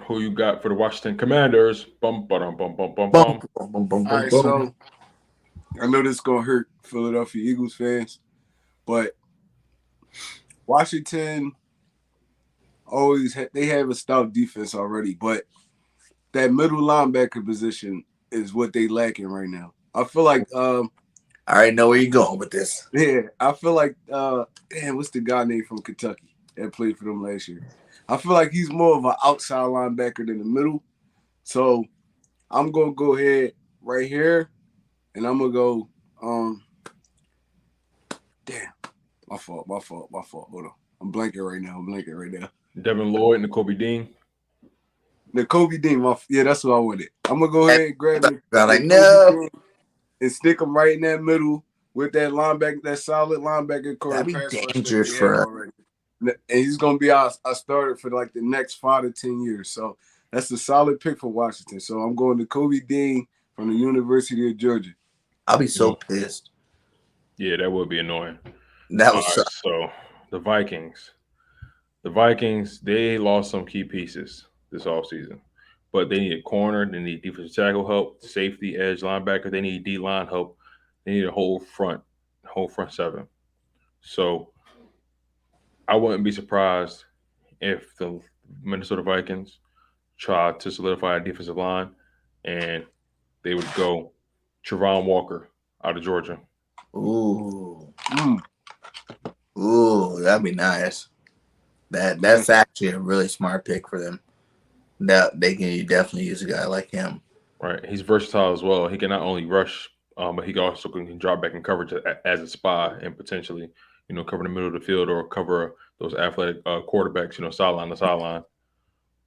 who you got for the Washington Commanders? Bum, ba-dum, bum, bum, bum, bum. All right, so I know this is going to hurt Philadelphia Eagles fans, but Washington they have a stout defense already, but that middle linebacker position is what they lacking right now. I feel like I already know where you're going with this. Yeah, I feel like what's the guy named from Kentucky? that played for them last year. I feel like he's more of an outside linebacker than the middle. So I'm gonna go ahead right here, and I'm gonna go. Damn, my fault. Hold on, I'm blanking right now. Devin Lloyd, Nakobe Dean. Nakobe Dean, that's what I wanted. I'm gonna go ahead and grab it. Like, no. And stick him right in that middle with that linebacker, that solid linebacker core. That'd be dangerous for us. And he's gonna be our starter for like the next 5 to 10 years. So that's a solid pick for Washington. So I'm going to Kobe Dean from the University of Georgia. I'll be so pissed. Yeah, that would be annoying. That was so the Vikings. The Vikings, they lost some key pieces this offseason. But they need a corner, they need defensive tackle help, safety, edge, linebacker, they need D-line help. They need a whole front seven. So I wouldn't be surprised if the Minnesota Vikings try to solidify a defensive line and they would go Trevon Walker out of Georgia. Ooh. Ooh, that'd be nice. That's actually a really smart pick for them. That they can definitely use a guy like him. Right. He's versatile as well. He can not only rush, but he also can drop back in coverage as a spy and potentially, cover the middle of the field or cover those athletic quarterbacks, sideline to sideline.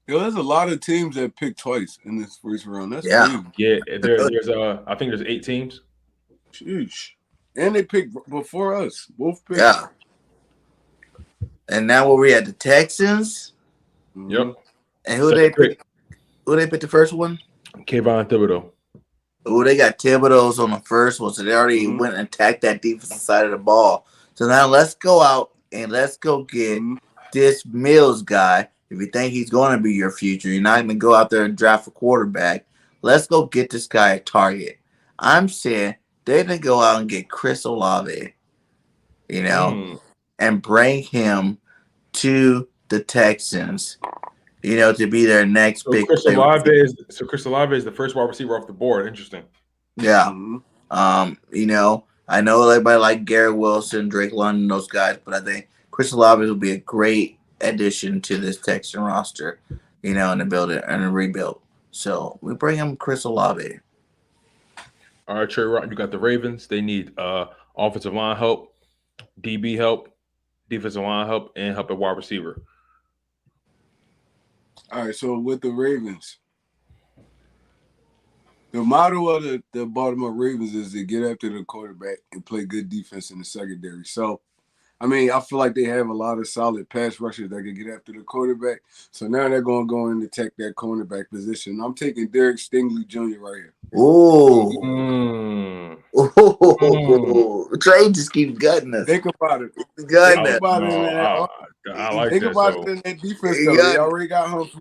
Yo, there's a lot of teams that pick twice in this first round. That's crazy. Yeah. There's I think there's 8 teams. Sheesh. And they picked before us. Both picked. Yeah. And now where we at, the Texans? Yep. And who they pick the first one? Kayvon Thibodeau. Oh, they got Thibodeau's on the first one, so they already went and attacked that defensive side of the ball. So now let's go out and let's go get this Mills guy. If you think he's going to be your future, you're not going to go out there and draft a quarterback. Let's go get this guy a target. I'm saying they're going to go out and get Chris Olave, and bring him to the Texans. To be their next big Chris Olave is the first wide receiver off the board. Interesting. Yeah. I know everybody like Garrett Wilson, Drake London, those guys, but I think Chris Olave will be a great addition to this Texan roster, in the building and a rebuild. So we bring him Chris Olave. All right, Trey Rock, you got the Ravens. They need offensive line help, DB help, defensive line help, and help at wide receiver. All right, so with the Ravens, the motto of the Baltimore Ravens is to get after the quarterback and play good defense in the secondary. So, I feel like they have a lot of solid pass rushers that can get after the quarterback. So now they're going to go in and attack that cornerback position. I'm taking Derek Stingley Jr. right here. Ooh. Trey just keeps gutting us. Think about it. Gutting us. I like Think that. about it in that defense, though. They already got Humphrey.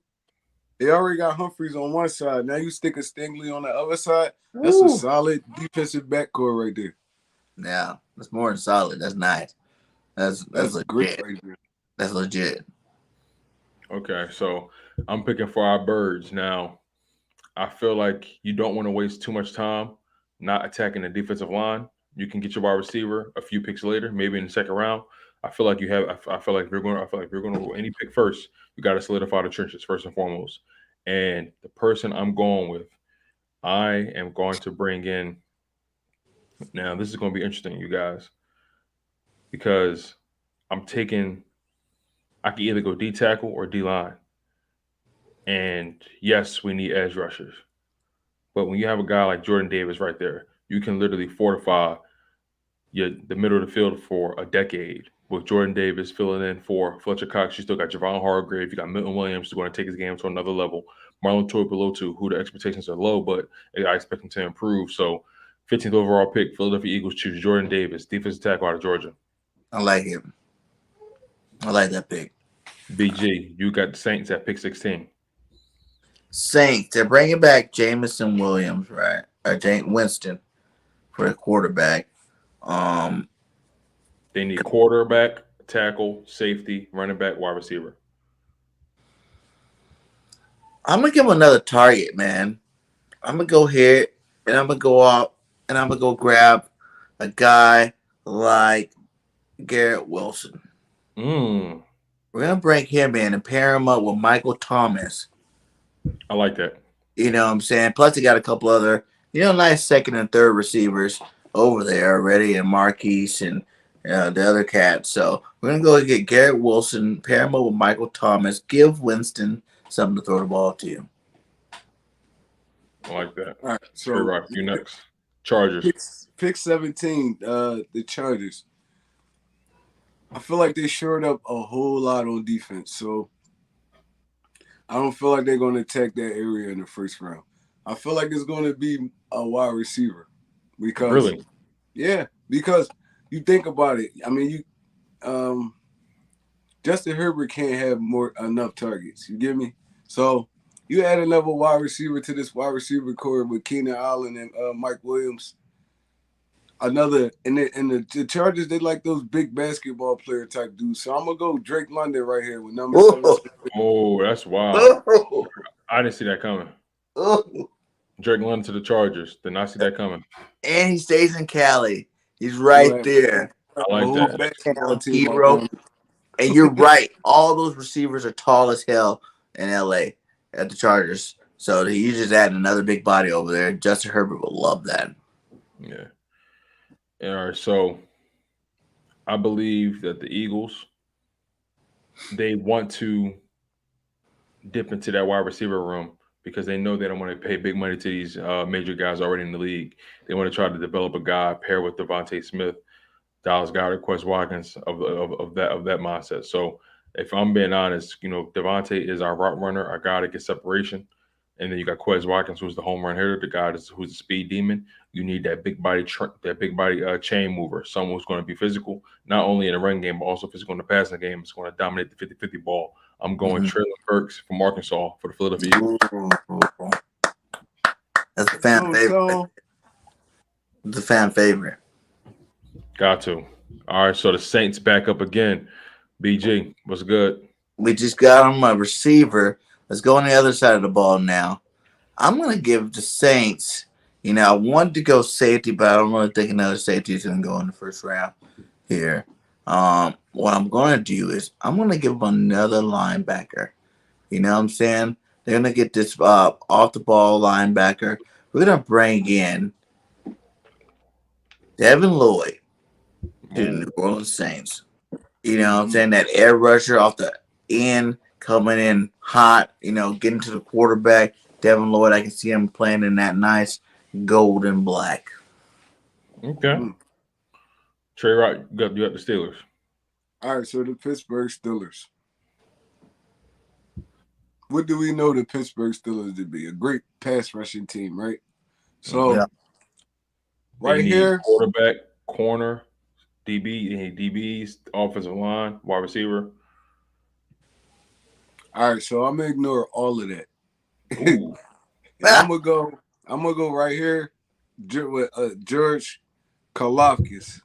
They already got Humphreys on one side. Now you stick a Stingley on the other side. That's a solid defensive backcourt right there. Yeah, that's more than solid. That's nice. That's legit. Great right there. That's legit. Okay, so I'm picking for our Birds. Now, I feel like you don't want to waste too much time not attacking the defensive line. You can get your wide receiver a few picks later, maybe in the second round. I feel like if you're going to go any pick first, you got to solidify the trenches first and foremost. And the person I'm going with, I am going to bring in. Now, this is going to be interesting, you guys, because I can either go D tackle or D line. And yes, we need edge rushers. But when you have a guy like Jordan Davis right there, you can literally fortify the middle of the field for a decade. With Jordan Davis filling in for Fletcher Cox, you still got Javon Hargrave. You got Milton Williams who's going to take his game to another level. Marlon Tuipulotu, who the expectations are low, but I expect him to improve. So 15th overall pick, Philadelphia Eagles choose Jordan Davis, defensive tackle out of Georgia. I like him. I like that pick. BG, you got the Saints at pick 16. Saints, they're bringing back Jameson Williams, right? Or Winston for the quarterback. They need quarterback, tackle, safety, running back, wide receiver. I'm going to give him another target, man. I'm going to go here, and I'm going to go out, and I'm going to go grab a guy like Garrett Wilson. We're gonna bring him in and pair him up with Michael Thomas. I like that. You know what I'm saying? Plus, he got a couple other, nice second and third receivers over there already, and Marquise and the other cats. So we're gonna go and get Garrett Wilson, pair him up with Michael Thomas, give Winston something to throw the ball to. I like that. All right, so Rock, you next. Chargers. Pick 17, the Chargers. I feel like they shored up a whole lot on defense, so I don't feel like they're going to attack that area in the first round. I feel like it's going to be a wide receiver because Really? Yeah, because you think about it. I mean, Justin Herbert can't have enough targets. You get me? So you add another wide receiver to this wide receiver core with Keenan Allen and Mike Williams. Another and the Chargers, they like those big basketball player type dudes. So I'm gonna go Drake London right here with number 7. Oh, that's wild. I didn't see that coming. Oh. Drake London to the Chargers. Did not see that coming. And he stays in Cali. He's right there. I like that. Hero. And you're right. All those receivers are tall as hell in LA at the Chargers. So you just add another big body over there. Justin Herbert will love that. Yeah. All right. So I believe that the Eagles, they want to dip into that wide receiver room because they know they don't want to pay big money to these major guys already in the league. They want to try to develop a guy pair with Devontae Smith, Dallas Goedert, Quez Watkins of that mindset. So if I'm being honest, Devontae is our route runner, our guy to get separation. And then you got Quez Watkins, who's the home run hitter, the guy who's the speed demon. You need that big body chain mover, someone who's going to be physical, not only in the run game, but also physical in the passing game. It's going to dominate the 50-50 ball. I'm going Traylon Burks from Arkansas for the Philadelphia Eagles. That's a fan favorite. It's a fan favorite. Got to. All right, so the Saints back up again. BG, what's good? We just got him a receiver. Let's go on the other side of the ball now. I'm going to give the Saints, I wanted to go safety, but I don't really think another safety is going to go in the first round here. What I'm going to do is I'm going to give them another linebacker. You know what I'm saying? They're going to get this off-the-ball linebacker. We're going to bring in Devin Lloyd to the New Orleans Saints. You know what I'm saying? That air rusher off the end, coming in hot, getting to the quarterback. Devin Lloyd, I can see him playing in that nice gold and black. Okay. Trey Rock, you got the Steelers. All right, so the Pittsburgh Steelers. What do we know the Pittsburgh Steelers to be? A great pass rushing team, right? So, right here. Quarterback, corner, DBs, offensive line, wide receiver. All right, so I'm gonna ignore all of that. I'm gonna go right here with George Karlaftis,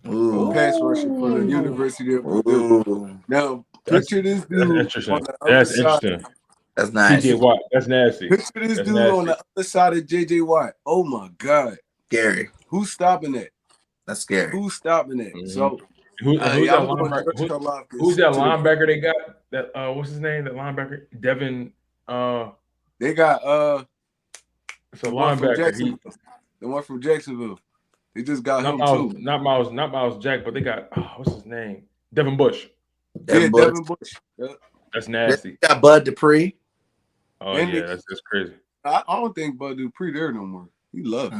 pass rusher for the University of Purdue. Now, picture this dude. That's interesting. That's nice. TJ Watt. That's nasty. Picture this dude on the other side of JJ Watt. Oh my God. Scary. Who's stopping that? That's scary. Who's stopping that? Mm-hmm. So who's that linebacker they got? That what's his name? That linebacker? Devin they got it's a linebacker. The one from Jacksonville. They just got him Miles, too. Not Miles Jack, but they got what's his name? Devin Bush. Devin Bush. Yeah. That's nasty. They got Bud Dupree. Oh and yeah, that's crazy. I don't think Bud Dupree there no more. He left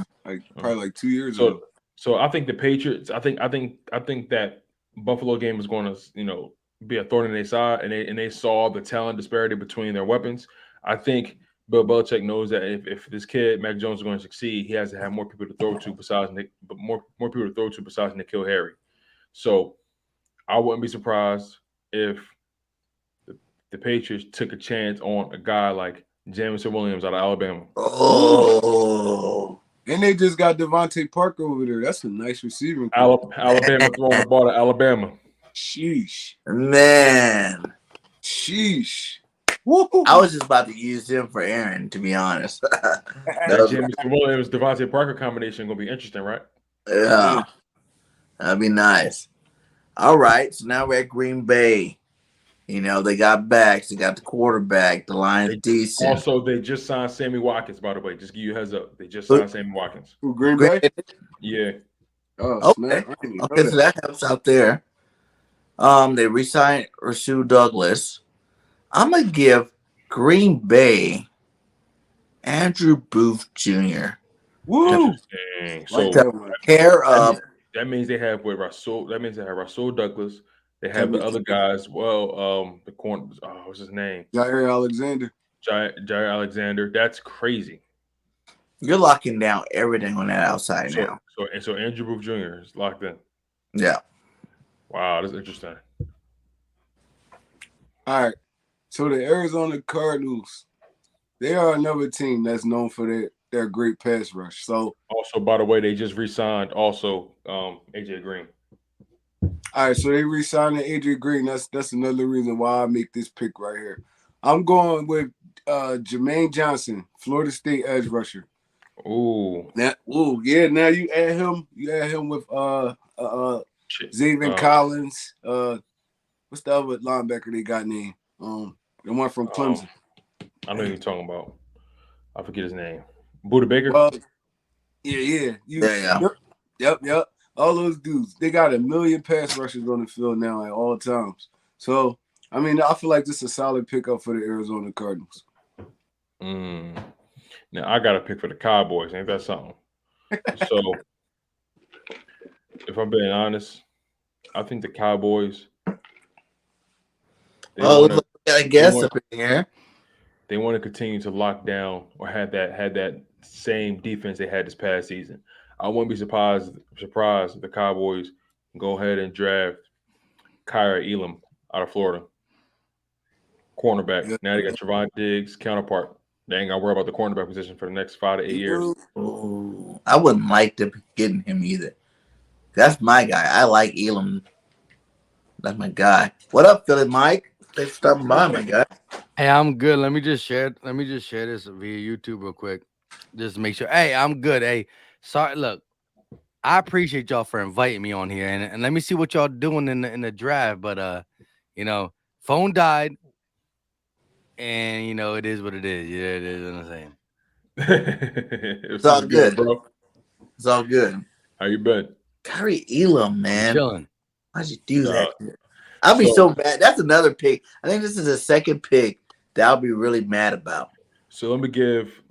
probably 2 years ago. So I think the Patriots. I think that Buffalo game is going to be a thorn in their side, and they saw the talent disparity between their weapons. I think Bill Belichick knows that if this kid Mac Jones is going to succeed, he has to have more people to throw to besides Nick, but more people to throw to besides N'Keal Harry. So I wouldn't be surprised if the Patriots took a chance on a guy like Jamison Williams out of Alabama. Oh. And they just got Devontae Parker over there. That's a nice receiver. Alabama throwing the ball to Alabama. Sheesh. Man. Sheesh. I was just about to use him for Aaron, to be honest. That Jamison Williams, Devontae Parker combination going to be interesting, right? Yeah. That'd be nice. All right. So now we're at Green Bay. You know, they got backs. They got the quarterback. The line's decent. Also, they just signed Sammy Watkins, by the way. Just give you a heads up. They just Who- signed Sammy Watkins. Who, Green Bay? Yeah. Oh, Okay. snap. I didn't even know Okay, so that. that helps out there. They re-signed Rasul Douglas. I'm gonna give Green Bay Andrew Booth Jr. Woo! Interesting. Like So that one. Pair that of means, that means they have with Rasul. That means they have Rasul Douglas. They have Kevin the other guys. Well, the corner. What's his name? Jair Alexander. Jair Alexander. That's crazy. you're locking down everything on that outside So, now. so Andrew Booth Jr. is locked in. Yeah. Wow, that's interesting. All right. So the Arizona Cardinals, they are another team that's known for their great pass rush. So, Also, by the way, they just re-signed also AJ Green. all right, so they re-signed AJ Green. That's another reason why I make this pick right here. I'm going with Jermaine Johnson, Florida State edge rusher. Ooh. Now you add him with Xavier Collins. What's the other linebacker they got named? The one from Clemson. I know who you're talking about. I forget his name. Buda Baker? Well, yeah. Yep. All those dudes. They got 1 million pass rushers on the field now at all times. So, I mean, I feel like this is a solid pickup for the Arizona Cardinals. Now, I got a pick for the Cowboys. Ain't that something? So, if I'm being honest, I think the Cowboys. I guess up in here. They want to continue to lock down or had that same defense they had this past season. I wouldn't be surprised if the Cowboys go ahead and draft Kyra Elam out of Florida. Cornerback. Now they got Trevon Diggs, counterpart. They ain't got to worry about the cornerback position for the next 5 to 8 years. Ooh, I wouldn't like to be getting him either. That's my guy. I like Elam. That's my guy. What up, Philly Mike? Thanks for stopping by, my guy. Hey, I'm good. Let me just share this via YouTube real quick. Just to make sure. Hey, I'm good. Hey, sorry. Look, I appreciate y'all for inviting me on here, and let me see what y'all doing in the draft. But phone died, and it is what it is. Yeah, it is. I'm saying. It's all good, bro. It's all good. How you been? Kyrie Elam, man. Chilling. Why'd you do that? I'll be so mad. That's another pick. I think this is the second pick that I'll be really mad about. So let me give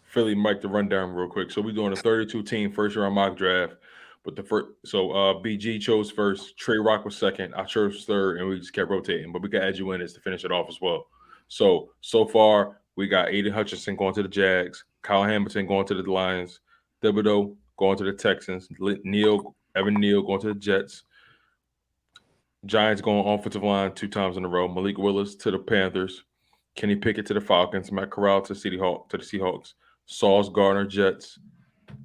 Philly Mike the rundown real quick. So we're doing a 32-team first round mock draft. But BG chose first, Trey Rock was second, I chose third, and we just kept rotating. But we got add you in as to finish it off as well. So far we got Aiden Hutchinson going to the Jags, Kyle Hamilton going to the Lions, Thibodeau going to the Texans, Evan Neal going to the Jets. Giants going offensive line 2 times in a row. Malik Willis to the Panthers. Kenny Pickett to the Falcons. Matt Corral to the Seahawks. Sauce Gardner Jets.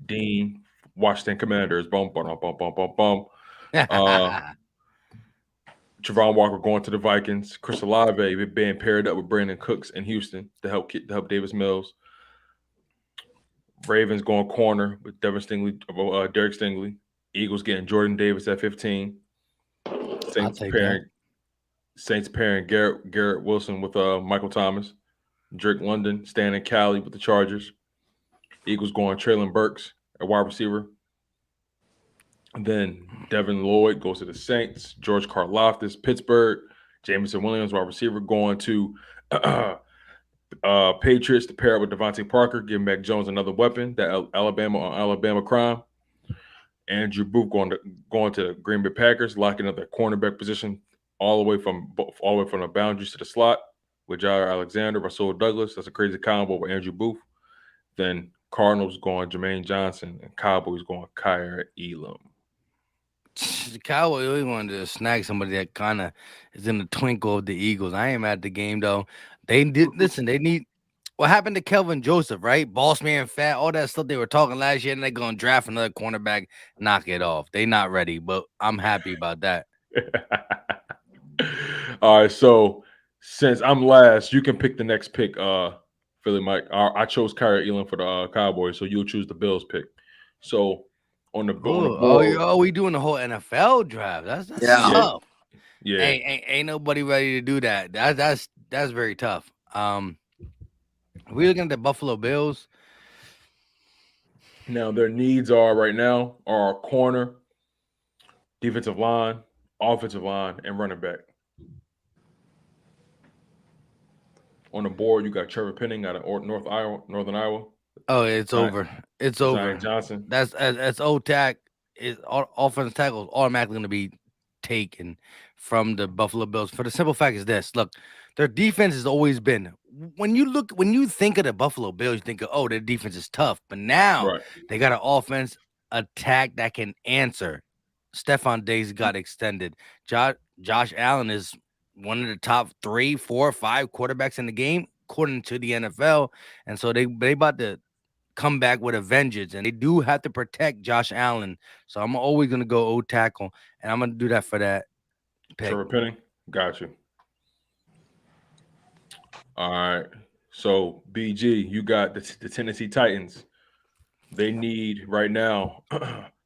Dean Washington Commanders. Bum. Javon Walker going to the Vikings. Chris Olave being paired up with Brandon Cooks in Houston to help Davis Mills. Ravens going corner with Derek Stingley. Eagles getting Jordan Davis at 15. Saints pairing Garrett Wilson with Michael Thomas. Drake London staying in Cali with the Chargers. Eagles going Traylon Burks at wide receiver. And then Devin Lloyd goes to the Saints. George Karlaftis, Pittsburgh. Jameson Williams, wide receiver, going to Patriots to pair up with Devontae Parker, give Mac Jones another weapon. That Alabama crime. Andrew Booth going to the Green Bay Packers, locking up that cornerback position all the way from the boundaries to the slot with Jair Alexander, Rasul Douglas. That's a crazy combo with Andrew Booth. Then Cardinals going Jermaine Johnson, and Cowboys going Kyra Elam. The Cowboys really wanted to snag somebody that kind of is in the twinkle of the Eagles. I ain't mad at the game though. They need. What happened to Kelvin Joseph, right? Boss man, fat, all that stuff they were talking last year, and they're going to draft another cornerback, knock it off. They not ready, but I'm happy about that. All right, so since I'm last, you can pick the next pick, Philly Mike. I chose Kyra Elam for the Cowboys, so you'll choose the Bills pick. So on the board. Oh, we doing the whole NFL draft. That's yeah. tough. Yeah. Ain't nobody ready to do that. That's very tough. We looking at the Buffalo Bills. Now their needs are right now are corner, defensive line, offensive line, and running back. On the board, you got Trevor Penning out of Northern Iowa. Oh, it's Zion, over. It's Zion over. Johnson. That's O tack. Is offensive tackle automatically going to be taken from the Buffalo Bills for the simple fact is this. Look, their defense has always been when you think of the Buffalo Bills, you think of their defense is tough, but now Right. they got an offense attack that can answer. Stephon Diggs got extended. Josh Allen is one of the top 3, 4, 5 quarterbacks in the game, according to the NFL. And so they about to come back with a vengeance, and they do have to protect Josh Allen. So I'm always gonna go O tackle, and I'm gonna do that for that pick. Trevor Penning. Got you. All right. So BG, you got the Tennessee Titans. They need right now.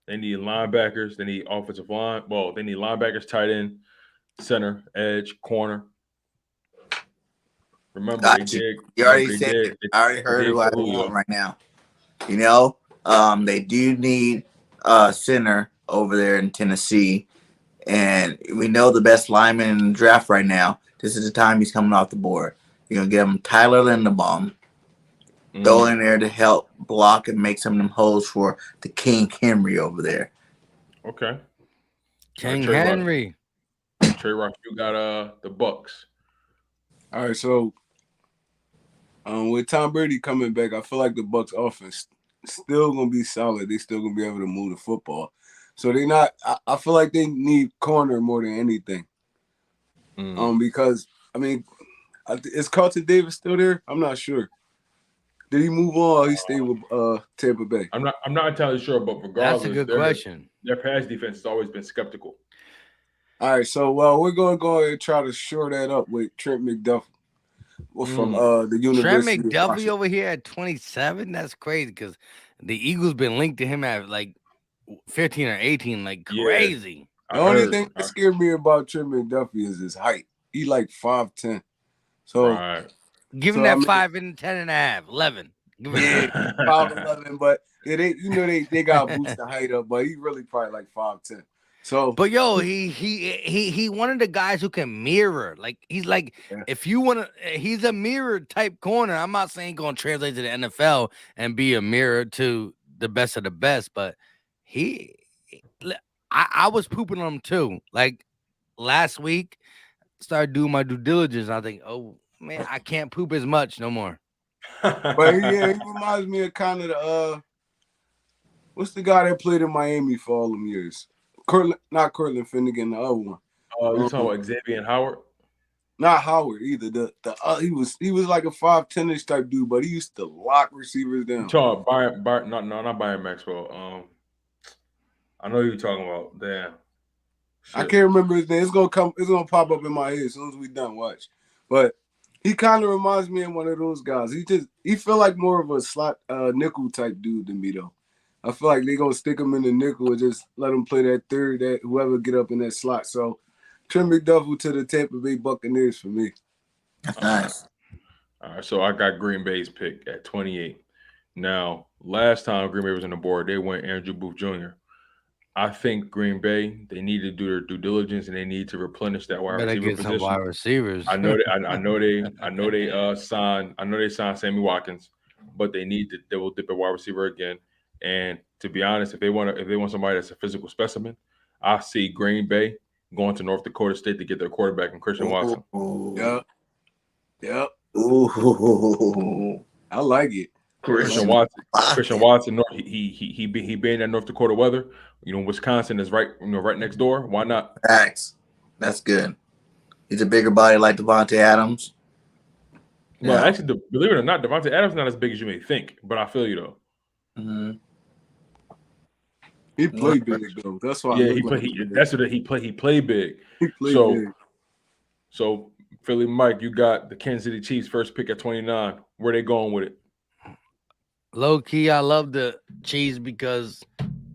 They need linebackers. They need offensive line. Well, they need linebackers, tight end, center, edge, corner. Remember, Got they you. did. You Remember, already they said did. it. I already They heard did who I Julio. want right now. They do need center over there in Tennessee, and we know the best lineman in the draft right now. This is the time he's coming off the board. You're gonna give him Tyler Linderbaum. Go in there to help block and make some of them holes for the King Henry over there. Okay. King Trey Henry. Trey Rock, you got the Bucks. All right, so with Tom Brady coming back, I feel like the Bucks offense still gonna be solid. They still gonna be able to move the football. So they not. I feel like they need corner more than anything. Because I mean, is Carlton Davis still there? I'm not sure. Did he move on? Or he stayed with Tampa Bay. I'm not entirely sure, but regardless, That's a good question. Their pass defense has always been skeptical. All right, so we're gonna go ahead and try to shore that up with Trent McDuffie from the University. Trent McDuffie over here at 27. That's crazy because the Eagles been linked to him at like 15 or 18, like crazy. Yeah. The only thing that scared me about Trent McDuffie is his height. He like 5'10". So give him that 5 and 10 and a half, 11. Give him 5'11", but they got to boost the height up, but he really probably like 5'10". So, but yo, he one of the guys who can mirror. Like he's like, if you want to, he's a mirror type corner. I'm not saying going to translate to the NFL and be a mirror to the best of the best, but I was pooping on him too. Like last week, started doing my due diligence. I think, oh man, I can't poop as much no more. But yeah, he reminds me of kind of the what's the guy that played in Miami for all them years? Not Cortland Finnegan, the other one. Oh, you talking about Xavier Howard? Not Howard either. He was like a 5'10" type dude, but he used to lock receivers down. You talking about not Byron Maxwell. I know you're talking about. Damn. Shit. I can't remember his name. It's gonna pop up in my head as soon as we done. Watch. But he kind of reminds me of one of those guys. He feel like more of a slot nickel type dude than me though. I feel like they gonna stick him in the nickel and just let him play that third, that whoever get up in that slot. So Trent McDuffie to the Tampa Bay Buccaneers for me. Nice. All right, so I got Green Bay's pick at 28. Now, last time Green Bay was on the board, they went Andrew Booth Jr. I think Green Bay, they need to do their due diligence and they need to replenish that wide receiver position. Some wide receivers. I know they signed Sammy Watkins, but they will dip a wide receiver again. And to be honest, if they want somebody that's a physical specimen, I see Green Bay going to North Dakota State to get their quarterback in Christian Watson. Yep. Ooh. I like it. Christian Watson. He being in North Dakota weather. You know, Wisconsin is right next door. Why not? Facts. That's good. He's a bigger body like Devontae Adams. Well, actually, believe it or not, Devontae Adams is not as big as you may think. But I feel you though. Mm-hmm. He played big though. That's why. Yeah, he played big. He played big. So Philly Mike, you got the Kansas City Chiefs first pick at 29. Where they going with it? Low key, I love the Chiefs because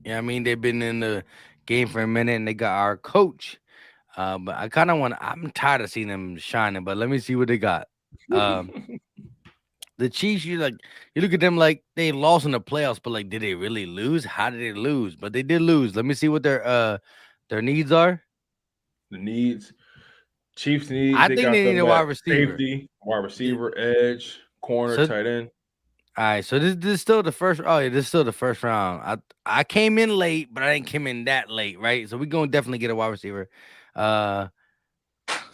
they've been in the game for a minute and they got our coach. But I kind of want. I'm tired of seeing them shining. But let me see what they got. Um, the Chiefs, you look at them like they lost in the playoffs, but like, did they really lose? How did they lose? But they did lose. Let me see what their needs are. The needs, Chiefs needs, I they think they got need a them wide at receiver. safety, wide It- receiver, edge, corner, So tight end. all right, so this is still the first. Oh yeah, this is still the first round. I came in late, but I didn't come in that late, right? So we gonna definitely get a wide receiver. Uh,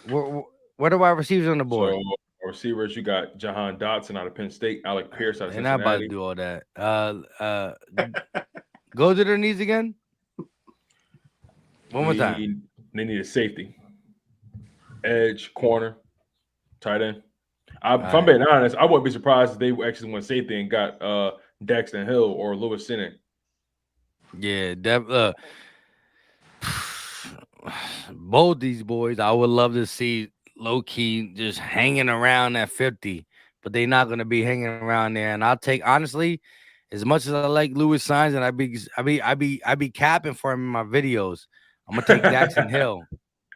where where the wide receivers on the board? So receivers, you got Jahan Dotson out of Penn State, Alec Pierce out of They're not about to Cincinnati. do all that. Go to their knees again. One more time. Need they need a safety, edge, corner, tight end. All If I'm right. being honest, I wouldn't be surprised if they actually went safety and got Daxton Hill or Lewis Sinnet. Yeah, both these boys, I would love to see low key just hanging around at 50, but they're not gonna be hanging around there. And I'll take honestly, as much as I like Lewis Signs and I be capping for him in my videos, I'm gonna take Daxton Hill.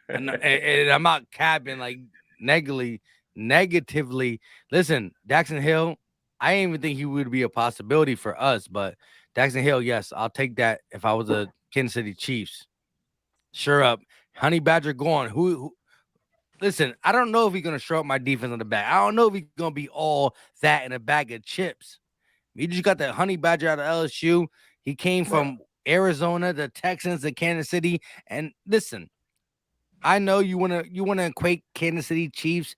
And I'm not capping like negatively. Listen, Daxton Hill, I didn't even think he would be a possibility for us, but Daxton Hill, yes, I'll take that if I was a Kansas City Chiefs. Sure up. Honey Badger gone. Who listen, I don't know if he's gonna show up my defense on the back. I don't know if he's gonna be all that in a bag of chips. You just got that Honey Badger out of LSU. He came Right. from Arizona, the Texans, the Kansas City. And listen, I know you wanna equate Kansas City Chiefs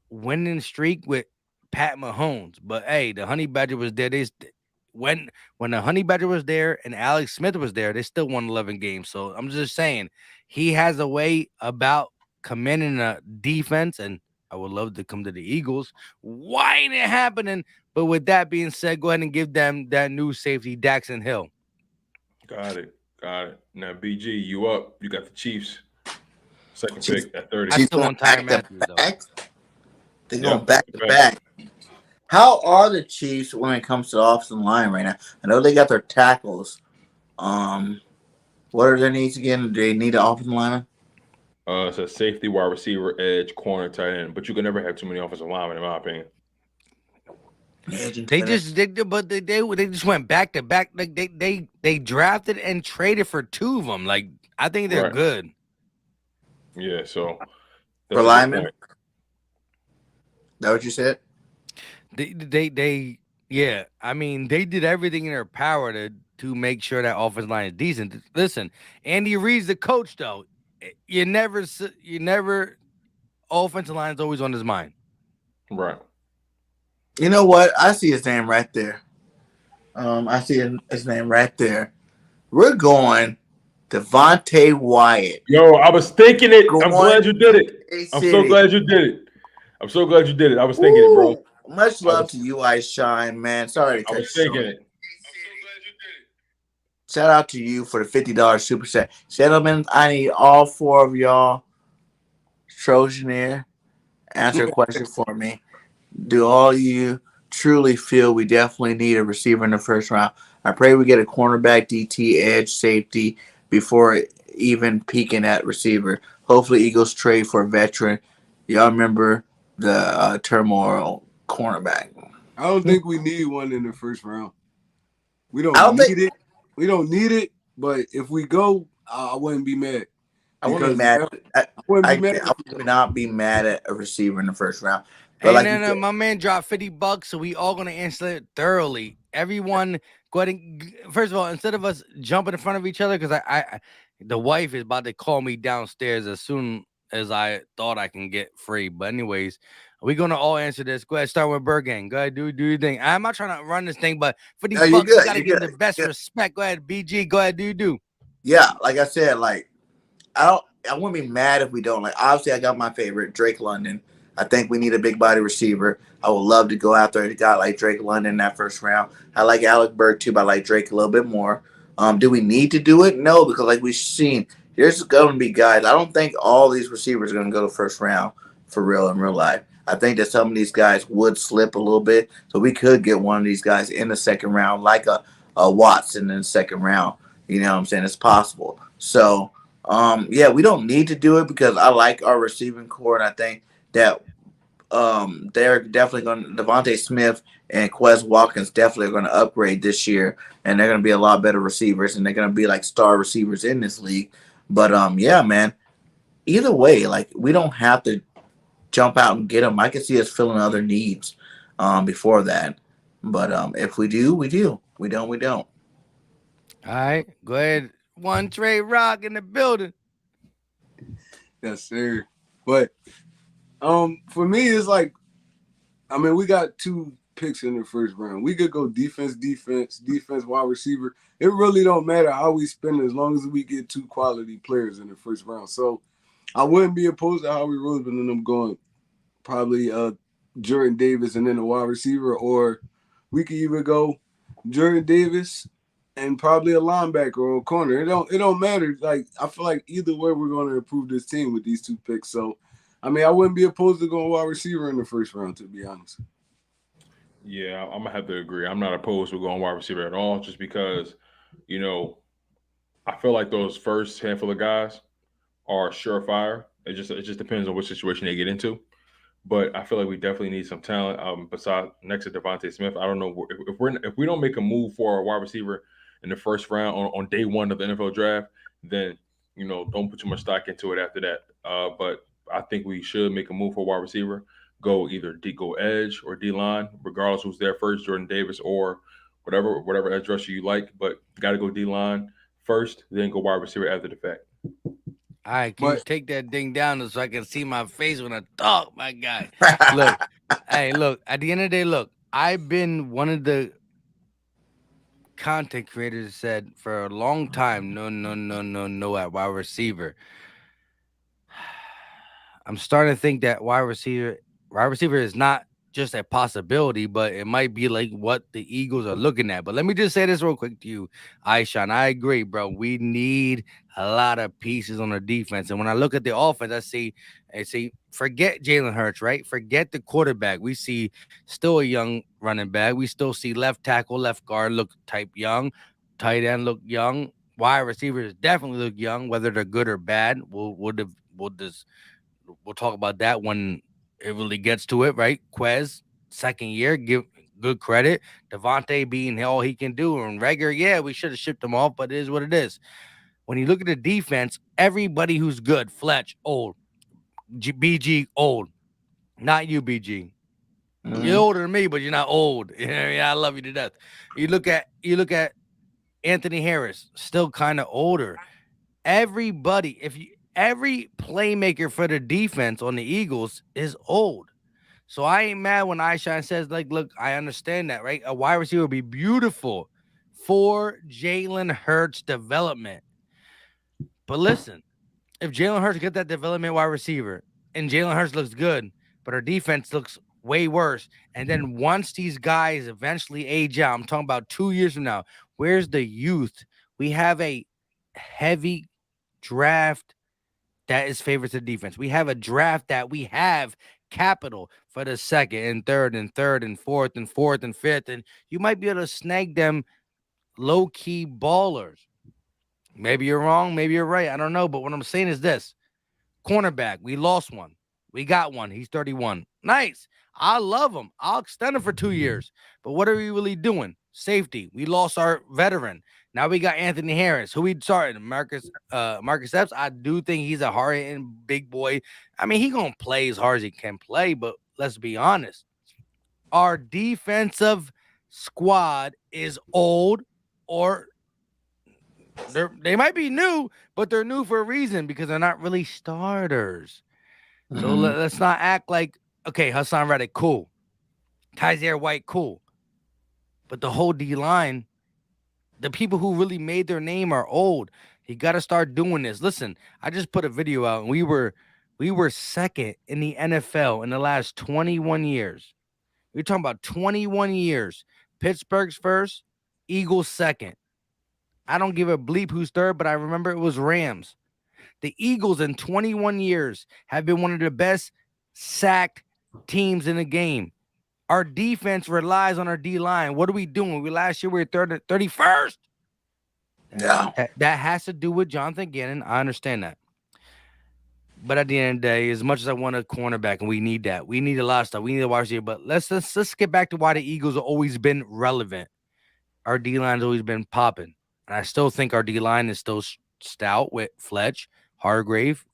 winning streak with Pat Mahomes, but hey, the Honey Badger was there. When the Honey Badger was there and Alex Smith was there, they still won 11 games. So I'm just saying he has a way about commanding a defense, and I would love to come to the Eagles. Why ain't it happening? But with that being said, go ahead and give them that new safety, Daxton Hill. Got it. Got it. Now, BG, you up. You got the Chiefs. Second Chiefs, pick at 30. I Chiefs still going want Tyron back to Matthews though. back. They're Yeah, going back to back. How are the Chiefs when it comes to the offensive line right now? I know they got their tackles. What are their needs again? Do they need an offensive lineman? So safety, wide receiver, edge, corner, tight end. But you can never have too many offensive linemen, in my opinion. They just went back to back. Like they drafted and traded for two of them. Like I think they're Right. good. Yeah, so For that's a good linemen? point. That what you said? They yeah. I mean, they did everything in their power to make sure that offensive line is decent. Listen, Andy Reid's the coach though. You never offensive line is always on his mind. Right. You know what? I see his name right there. I see his name right there. We're going Devontae Wyatt. Yo, I was thinking it. I'm Going glad you did it. A I'm City. so glad you did it. I'm so glad you did it. I was thinking it, bro. Ooh, much love was- to you, I Shine, man. Sorry to I cut was you thinking short. it. Shout out to you for the $50 super set. Gentlemen, I need all four of y'all, Trojaneer, answer a question for me. Do all you truly feel we definitely need a receiver in the first round? I pray we get a cornerback, DT, edge, safety before even peaking at receiver. Hopefully, Eagles trade for a veteran. Y'all remember the turmoil cornerback? I don't think we need one in the first round. We I don't don't need think- it. We don't need it. But if we go, I wouldn't be mad. I wouldn't be Because mad. I wouldn't be mad. I would not be mad at a receiver in the first round. But Hey, like no, you no, said, my man dropped $50, so we all gonna answer it thoroughly. Everyone, go ahead and first of all, instead of us jumping in front of each other, because the wife is about to call me downstairs as soon as I thought I can get free. But anyways, we're gonna all answer this. Go ahead, start with BIRDGANG. Go ahead, do your thing. I'm not trying to run this thing, but for these No, you're bucks, you good, gotta you're give good, the best yeah. respect. Go ahead, BG. Go ahead, do. yeah, like I said, like I wouldn't be mad if we don't. Like obviously, I got my favorite, Drake London. I think we need a big body receiver. I would love to go after a guy like Drake London in that first round. I like Alec Burke too, but I like Drake a little bit more. Do we need to do it? No, because like we've seen, there's going to be guys. I don't think all these receivers are going to go to first round for real in real life. I think that some of these guys would slip a little bit, so we could get one of these guys in the second round, like a Watson in the second round. You know what I'm saying? It's possible. So Yeah, we don't need to do it because I like our receiving core, and I think that they're definitely going to Devontae Smith and Quez Watkins definitely are going to upgrade this year, and they're going to be a lot better receivers, and they're going to be like star receivers in this league. But yeah, man. Either way, like we don't have to jump out and get them. I can see us filling other needs before that. But if we do, we do. We don't, we don't. All right, go ahead. One Trey Rock in the building. Yes, sir. But for me, it's like, I mean, we got 2 picks in the first round. We could go defense, wide receiver. It really don't matter how we spend it as long as we get 2 quality players in the first round. So I wouldn't be opposed to Howie Roseman and them going probably Jordan Davis and then a wide receiver, or we could even go Jordan Davis and probably a linebacker or a corner. It don't matter. Like I feel like either way we're going to improve this team with these 2 picks. So I mean I wouldn't be opposed to going wide receiver in the first round, to be honest. Yeah, I'm gonna have to agree. I'm not opposed to going wide receiver at all, just because, you know, I feel like those first handful of guys are surefire. It just depends on which situation they get into. But I feel like we definitely need some talent. Besides next to Devontae Smith, I don't know if we don't make a move for a wide receiver in the first round on day one of the NFL draft, then don't put too much stock into it after that. But I think we should make a move for a wide receiver. Go either go edge or D line, regardless who's there first, Jordan Davis or whatever edge rusher you like. But got to go D line first, then go wide receiver after the fact. All right, can you But take that thing down so I can see my face when I talk, my guy? Look, hey, look. At the end of the day, look. I've been one of the content creators said for a long time, no, no, no, no, no at wide receiver. I'm starting to think that wide receiver is not just a possibility, but it might be like what the Eagles are looking at. But let me just say this real quick to you, Aishan. I agree, bro. We need a lot of pieces on the defense. And when I look at the offense, I see, forget Jalen Hurts, right? Forget the quarterback. We see still a young running back. We still see left tackle, left guard look type young, tight end look young. Wide receivers definitely look young, whether they're good or bad. We'll talk about that when it really gets to it, right? Quez, second year, give good credit. Devontae being all he can do. And Rager, yeah, we should have shipped him off, but it is what it is. When you look at the defense, everybody who's good, Fletch, old, BG, old. Not you, BG. You're Mm-hmm. older than me, but you're not old. You know what I mean? I love you to death. You look at Anthony Harris, still kind of older. Every playmaker for the defense on the Eagles is old. So I ain't mad when Aishan says, like, look, I understand that, right? A wide receiver would be beautiful for Jalen Hurts development. But listen, if Jalen Hurts get that development wide receiver and Jalen Hurts looks good, but our defense looks way worse, and then once these guys eventually age out, I'm talking about 2 years from now, where's the youth? We have a heavy draft that is favors the defense. We have a draft that we have capital for the second and third and fourth and fourth and fifth, and you might be able to snag them low key ballers. Maybe you're wrong, maybe you're right. I don't know, but what I'm saying is this: cornerback, we lost one, we got one. He's 31. Nice. I love him. I'll extend him for 2 years. But what are we really doing? Safety. We lost our veteran. Now we got Anthony Harris, who we started. Marcus Epps. I do think he's a hard hitting big boy. I mean, he gonna play as hard as he can play, but let's be honest. Our defensive squad is old, or they might be new, but they're new for a reason because they're not really starters. So Mm-hmm. let's not act like, okay, Hassan Reddick, cool. Kaiser White, cool. But the whole D line, the people who really made their name are old. You got to start doing this. Listen, I just put a video out, and we were second in the NFL in the last 21 years. We're talking about 21 years. Pittsburgh's first, Eagles second. I don't give a bleep who's third, but I remember it was Rams. The Eagles in 21 years have been one of the best sacked teams in the game. Our defense relies on our D line. What are we doing? Last year we were 31st. Yeah. That has to do with Jonathan Gannon. I understand that. But at the end of the day, as much as I want a cornerback, and we need that, we need a lot of stuff. We need a wide receiver. But let's get back to why the Eagles have always been relevant. Our D line's always been popping, and I still think our D line is still stout with Fletch, Hargrave,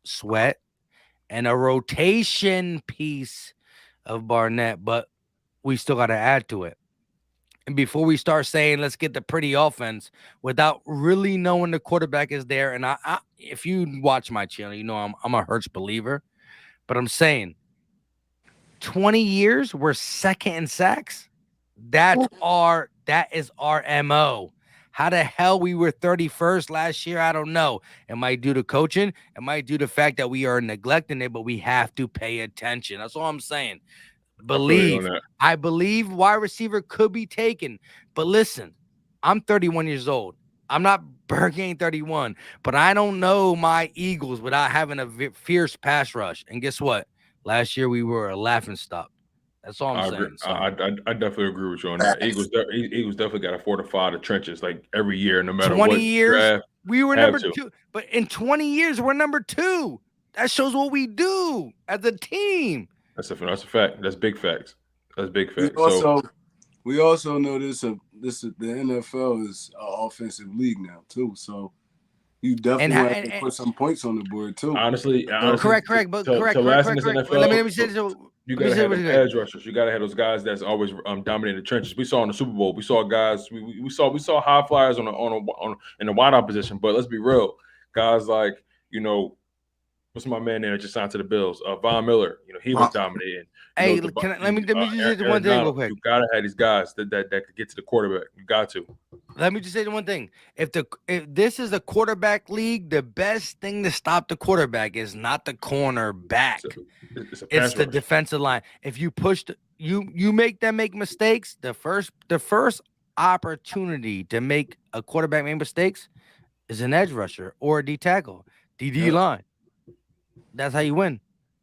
Sweat, and a rotation piece of Barnett. But we still got to add to it. And before we start saying let's get the pretty offense without really knowing the quarterback is there, and I if you watch my channel, you know I'm a Hurts believer, but I'm saying 20 years we're second in sacks. That is our MO. How the hell we were 31st last year? I don't know. It might due to coaching. It might due to the fact that we are neglecting it, but we have to pay attention. That's all I'm saying. I believe wide receiver could be taken. But listen, I'm 31 years old. I'm not BIRDGANG 31, but I don't know my Eagles without having a fierce pass rush. And guess what? Last year we were a laughing stock. That's all I'm saying. So. I definitely agree with you on that. Eagles definitely got to fortify the trenches like every year, no matter 20 years. Draft, we were number 2, but in 20 years we're number 2. That shows what we do as a team. That's a fact. That's big facts. That's big facts. We also know the NFL is an offensive league now too. So you definitely have to put some points on the board too. Honestly, correct. But correct. Let me say this. You gotta have those edge rushers. You gotta have those guys that's always dominating the trenches. We saw in the Super Bowl. We saw guys. We saw high flyers on in the wideout position. But let's be real, guys like what's my man there that just signed to the Bills? Von Miller. He was dominating. Hey, let me just say one thing real quick. You gotta have these guys that could get to the quarterback. You got to. Let me just say one thing. If this is a quarterback league, the best thing to stop the quarterback is not the cornerback. It's the defensive line. If you push you make them make mistakes, the first opportunity to make a quarterback make mistakes is an edge rusher or a D tackle, DD line. That's how you win.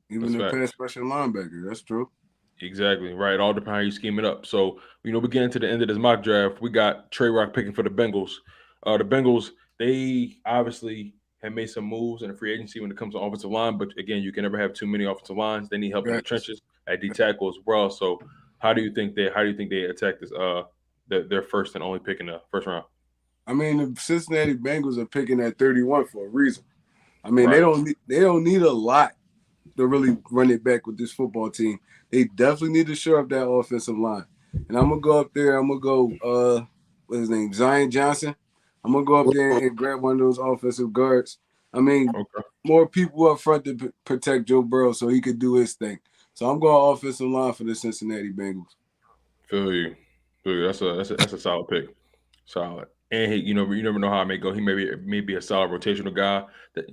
Even the pass rushing linebacker. That's true. Exactly. Right. All depends how you scheme it up. So, we get into the end of this mock draft. We got Trey Rock picking for the Bengals. The Bengals, they obviously have made some moves in the free agency when it comes to offensive line. But again, you can never have too many offensive lines. They need help in the trenches at D tackle as well. So how do you think they attack this their first and only pick in the first round? I mean, the Cincinnati Bengals are picking at 31 for a reason. I mean, they don't need a lot to really run it back with this football team. They definitely need to shore up that offensive line. And I'm gonna go up there. I'm gonna go what's his name? Zion Johnson. I'm gonna go up there and grab one of those offensive guards. I mean, more people up front to protect Joe Burrow so he could do his thing. So I'm going offensive line for the Cincinnati Bengals. Feel you. That's a solid pick. Solid. And you never know how it may go. He may be a solid rotational guy that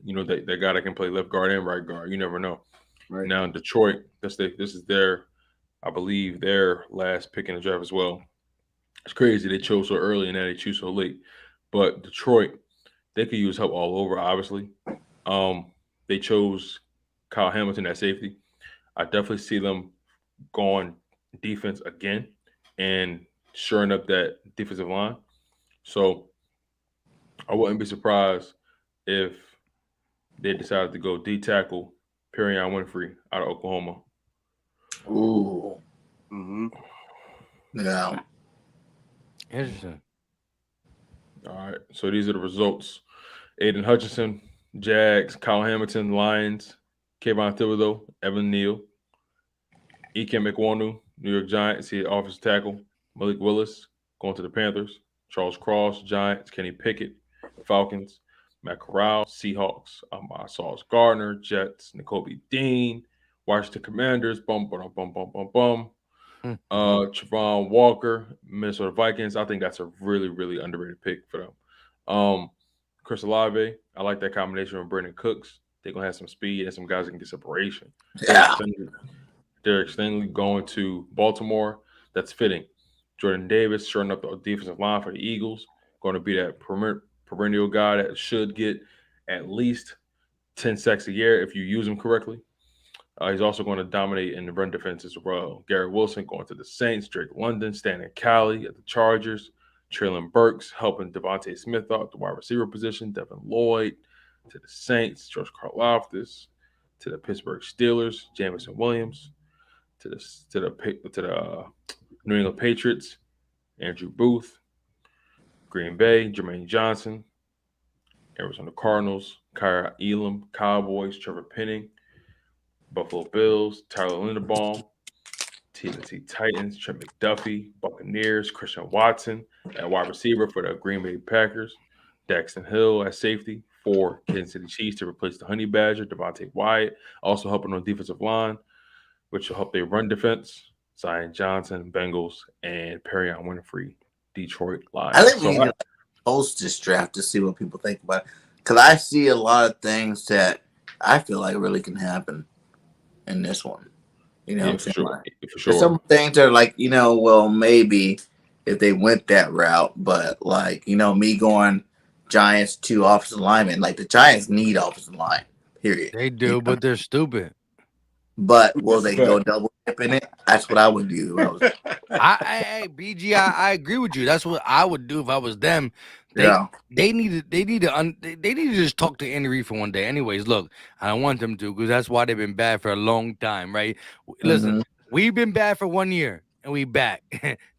that guy that can play left guard and right guard. You never know. Right now in Detroit, this is I believe their last pick in the draft as well. It's crazy they chose so early and now they choose so late. But Detroit, they could use help all over. Obviously, they chose Kyle Hamilton at safety. I definitely see them going defense again and shoring up that defensive line. So I wouldn't be surprised if they decided to go D tackle Perion Winfrey out of Oklahoma. Ooh. Mm-hmm. Yeah. Interesting. All right. So these are the results. Aiden Hutchinson, Jags, Kyle Hamilton, Lions, Kayvon Thibodeau, Evan Neal, Ikem Ekwonu, New York Giants, he offensive tackle, Malik Willis, going to the Panthers, Charles Cross, Giants, Kenny Pickett, Falcons, Matt Corral, Seahawks, Sauce Gardner, Jets, N'Kobe Dean, Washington Commanders, Trevon Walker, Minnesota Vikings. I think that's a really, really underrated pick for them. Chris Olave, I like that combination with Brandon Cooks. They're going to have some speed and some guys that can get separation. Yeah. Derek Stingley going to Baltimore. That's fitting. Jordan Davis shoring up the defensive line for the Eagles. Going to be that perennial guy that should get at least 10 sacks a year if you use him correctly. He's also going to dominate in the run defense as well. Garrett Wilson going to the Saints. Drake London, Stan Cali at the Chargers. Traylon Burks helping Devontae Smith out the wide receiver position. Devin Lloyd to the Saints. George Karlaftis to the Pittsburgh Steelers. Jamison Williams to the New England Patriots. Andrew Booth. Green Bay. Jermaine Johnson. Arizona Cardinals. Kyra Elam. Cowboys. Trevor Penning. Buffalo Bills. Tyler Linderbaum. Tennessee Titans, Trent McDuffie, Buccaneers, Christian Watson at wide receiver for the Green Bay Packers, Daxton Hill at safety for Kansas City Chiefs to replace the Honey Badger, Devontae Wyatt, also helping on defensive line, which will help their run defense, Zion Johnson, Bengals, and Perion Winfrey, Detroit Lions. I think we need to post this draft to see what people think about it. Because I see a lot of things that I feel like really can happen in this one. You know, for sure. For sure. Some things are like, well, maybe if they went that route, but like, me going Giants to offensive linemen, like the Giants need offensive line, period. They do, but they're stupid. But will they go double dip in it? That's what I would do. BG, I agree with you. That's what I would do if I was them. They need to just talk to Andy Reid for one day. Anyways, look, I don't want them to because that's why they've been bad for a long time, right? Listen, we've been bad for 1 year and we back.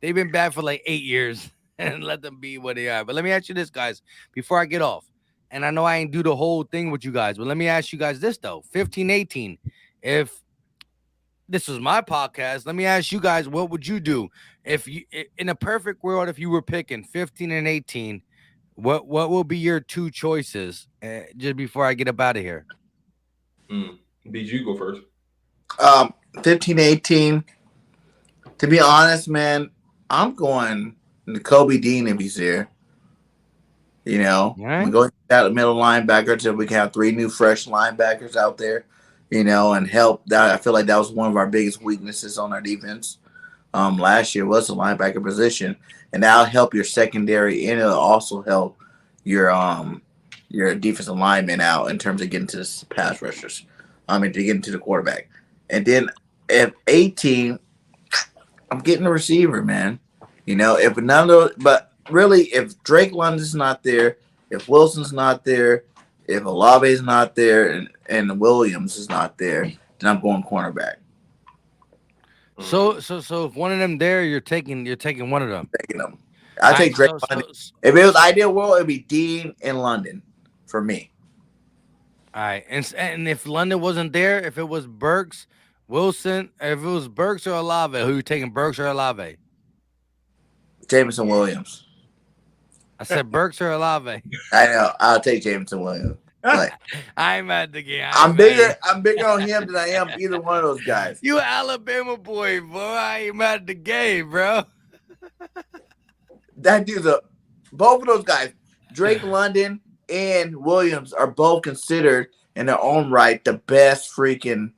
They've been bad for like 8 years and let them be what they are. But let me ask you this, guys, before I get off. And I know I ain't do the whole thing with you guys, but let me ask you guys this though. 15-18. If this was my podcast, let me ask you guys, what would you do if you, in a perfect world, if you were picking 15 and 18? What will be your two choices? Just before I get up out of here. BG, go first. 15-18. To be honest, man, I'm going Nakobe Dean if he's there. I'm going out the middle linebacker until we can have 3 new fresh linebackers out there, and help. That I feel like that was one of our biggest weaknesses on our defense. Last year was the linebacker position, and that'll help your secondary, and it'll also help your defensive linemen out in terms of getting to the pass rushers. To get into the quarterback. And then at 18, I'm getting a receiver, man. If none of, but really, if Drake London's not there, if Wilson's not there, if Olave's not there, and Williams is not there, then I'm going cornerback. So if one of them there, you're taking one of them. Taking them. I take Drake London. If it was ideal world, it'd be Dean and London for me. All right, and if London wasn't there, if it was Burks, Wilson, if it was Burks or Olave, who you taking, Burks or Olave? Jamison Williams. I said Burks or Olave. I know. I'll take Jamison Williams. Like, I'm at the game. I'm bigger on him than I am either one of those guys. You Alabama boy, boy. I ain't at the game, bro. That dude's both of those guys, Drake London and Williams, are both considered in their own right the best freaking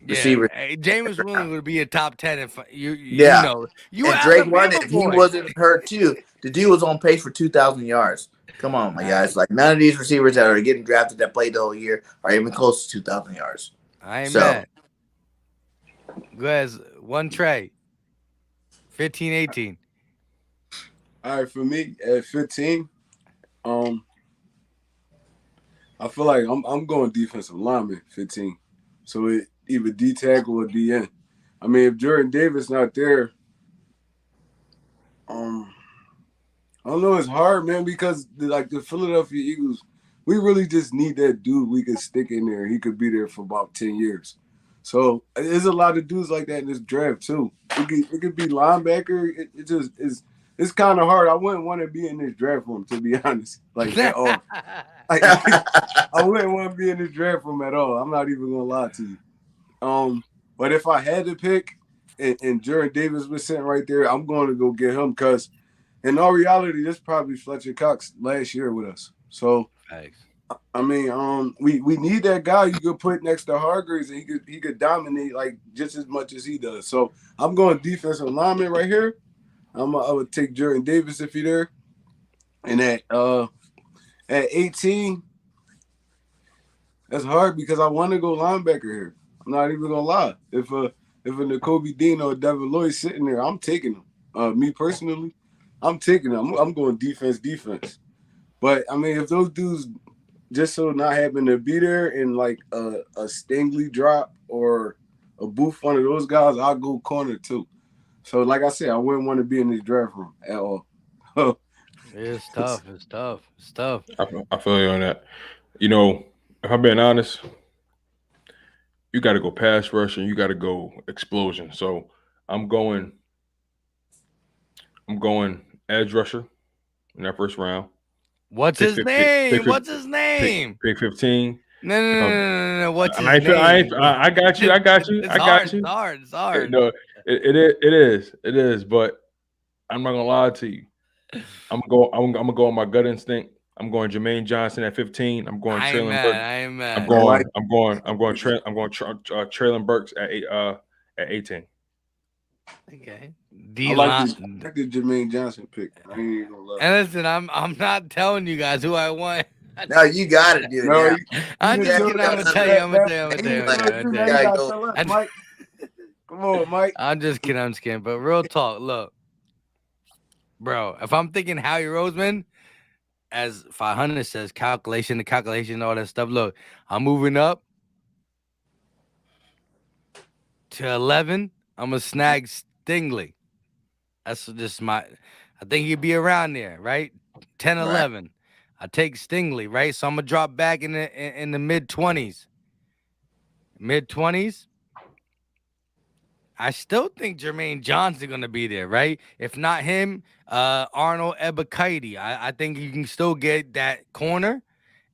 receiver. Hey, James Williams would be a top 10 if you know. You and Drake London, if he wasn't hurt too, the dude was on pace for 2,000 yards. Come on, my guys. Like, none of these receivers that are getting drafted that played the whole year are even close to 2,000 yards. I ain't mad. Go ahead. One Trey. 15-18. All right, for me at 15, I feel like I'm going defensive lineman 15. So it either D tackle or DN. I mean, if Jordan Davis not there, I don't know, it's hard, man, because the Philadelphia Eagles, we really just need that dude we could stick in there. He could be there for about 10 years. So there's a lot of dudes like that in this draft too. It could be linebacker. It just is. It's kind of hard. I wouldn't want to be in this draft room, to be honest. Like at all. I wouldn't want to be in this draft room at all. I'm not even gonna lie to you. But if I had to pick, and Jordan Davis was sitting right there, I'm going to go get him because, in all reality, this is probably Fletcher Cox last year with us. So, thanks. I mean, we need that guy you could put next to Hargreaves, and he could dominate like just as much as he does. So I'm going defensive lineman right here. I would take Jordan Davis if he's there. And at 18, that's hard because I want to go linebacker here. I'm not even gonna lie. If a Nakobe Dean or Devin Lloyd sitting there, I'm taking them. Me personally. I'm taking them. I'm going defense. But I mean, if those dudes just so not happen to be there in like a Stingley drop or a Booth, one of those guys, I'll go corner too. So like I said, I wouldn't want to be in this draft room at all. It's tough. It's tough. It's tough. I feel you on that. You know, if I'm being honest, you got to go pass rush and you got to go explosion. So I'm going, I'm going edge rusher in that first round. What's Pick his 15, name? pick, What's his name? pick 15. No, no, If no, I'm, no, no. What's his I ain't, I, name? ain't, I got you. I got you. It's I hard. got you. It's hard. It's hard. No, it is. But I'm not gonna lie to you. I'm gonna go on my gut instinct. I'm going Jermaine Johnson at 15. I'm going I ain't Traylon mad. Burks. I ain't I'm mad. going. Traylon Burks at at 18. Okay. I D like line. the Jermaine Johnson pick. I ain't even gonna lie. And listen, I'm not telling you guys who I want. No, you got to do it No, now. I'm you just Yeah, kidding. you I'm gotta gonna tell you. I'm gonna that- tell you. I'm gonna tell you. I'm Like, gonna tell you. I'm now gonna you tell you. gotta gotta go. tell us, I- Mike. Come on, Mike. I'm just kidding. I'm just kidding. But real talk, look, bro. If I'm thinking Howie Roseman, as 500 says, calculation, all that stuff. Look, I'm moving up to 11. I'm gonna snag Stingley. That's just my. I think he'd be around there, right? 10, Right. 11. I take Stingley, right? So I'm gonna drop back in the mid 20s. Mid 20s. I still think Jermaine Johnson gonna be there, right? If not him, Arnold Ebiketie. I think you can still get that corner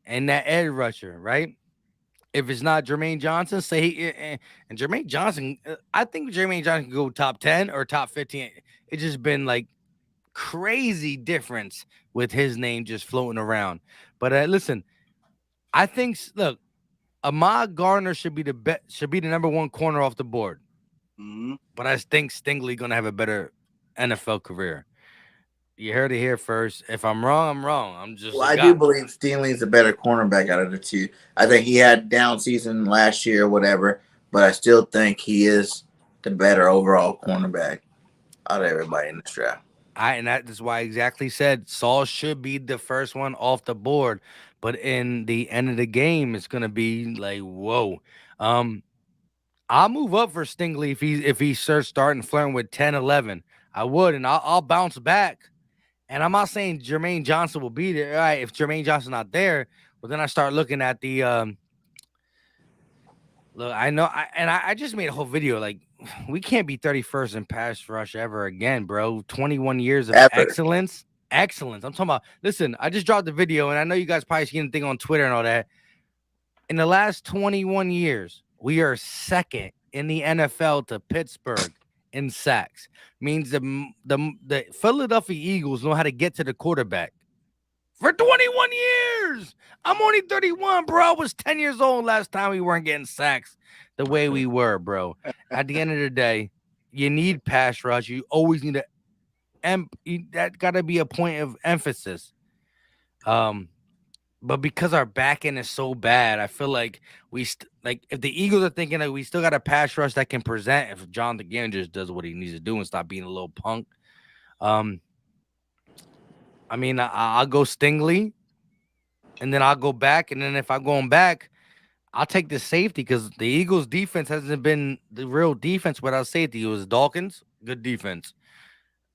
and that edge rusher, right? If it's not Jermaine Johnson, and Jermaine Johnson, I think Jermaine Johnson can go top 10 or top 15. It's just been like crazy difference with his name just floating around. But listen, I think look, Ahmad Garner should be the number one corner off the board. Mm-hmm. But I think Stingley gonna have a better NFL career. You heard it here first. If I'm wrong, I'm wrong. I'm just Well, a I guy. do believe Stingley's a better cornerback out of the two. I think he had down season last year or whatever, but I still think he is the better overall cornerback out of everybody in this draft. And that is why I exactly said Saul should be the first one off the board. But in the end of the game, it's gonna be like, whoa. I'll move up for Stingley if he starts starting flirting with 10, 11. I would, and I'll bounce back. And I'm not saying Jermaine Johnson will be there. All right, if Jermaine Johnson's not there, well, then I start looking at the look. I know, I just made a whole video. Like, we can't be 31st in pass rush ever again, bro. 21 years of Ever. excellence. I'm talking about. Listen, I just dropped the video, and I know you guys probably seen the thing on Twitter and all that. In the last 21 years, we are second in the NFL to Pittsburgh in sacks. Means the Philadelphia Eagles know how to get to the quarterback. For 21 years. I'm only 31, bro. I was 10 years old last time we weren't getting sacks the way we were, bro. At the end of the day, you need pass rush. You always need that got to be a point of emphasis. But because our back end is so bad, I feel like if the Eagles are thinking that we still got a pass rush that can present, if Jonathan Gannon just does what he needs to do and stop being a little punk. I mean, I'll go Stingley, and then I'll go back, and then if I'm going back, I'll take the safety because the Eagles' defense hasn't been the real defense without safety. It was Dawkins, good defense.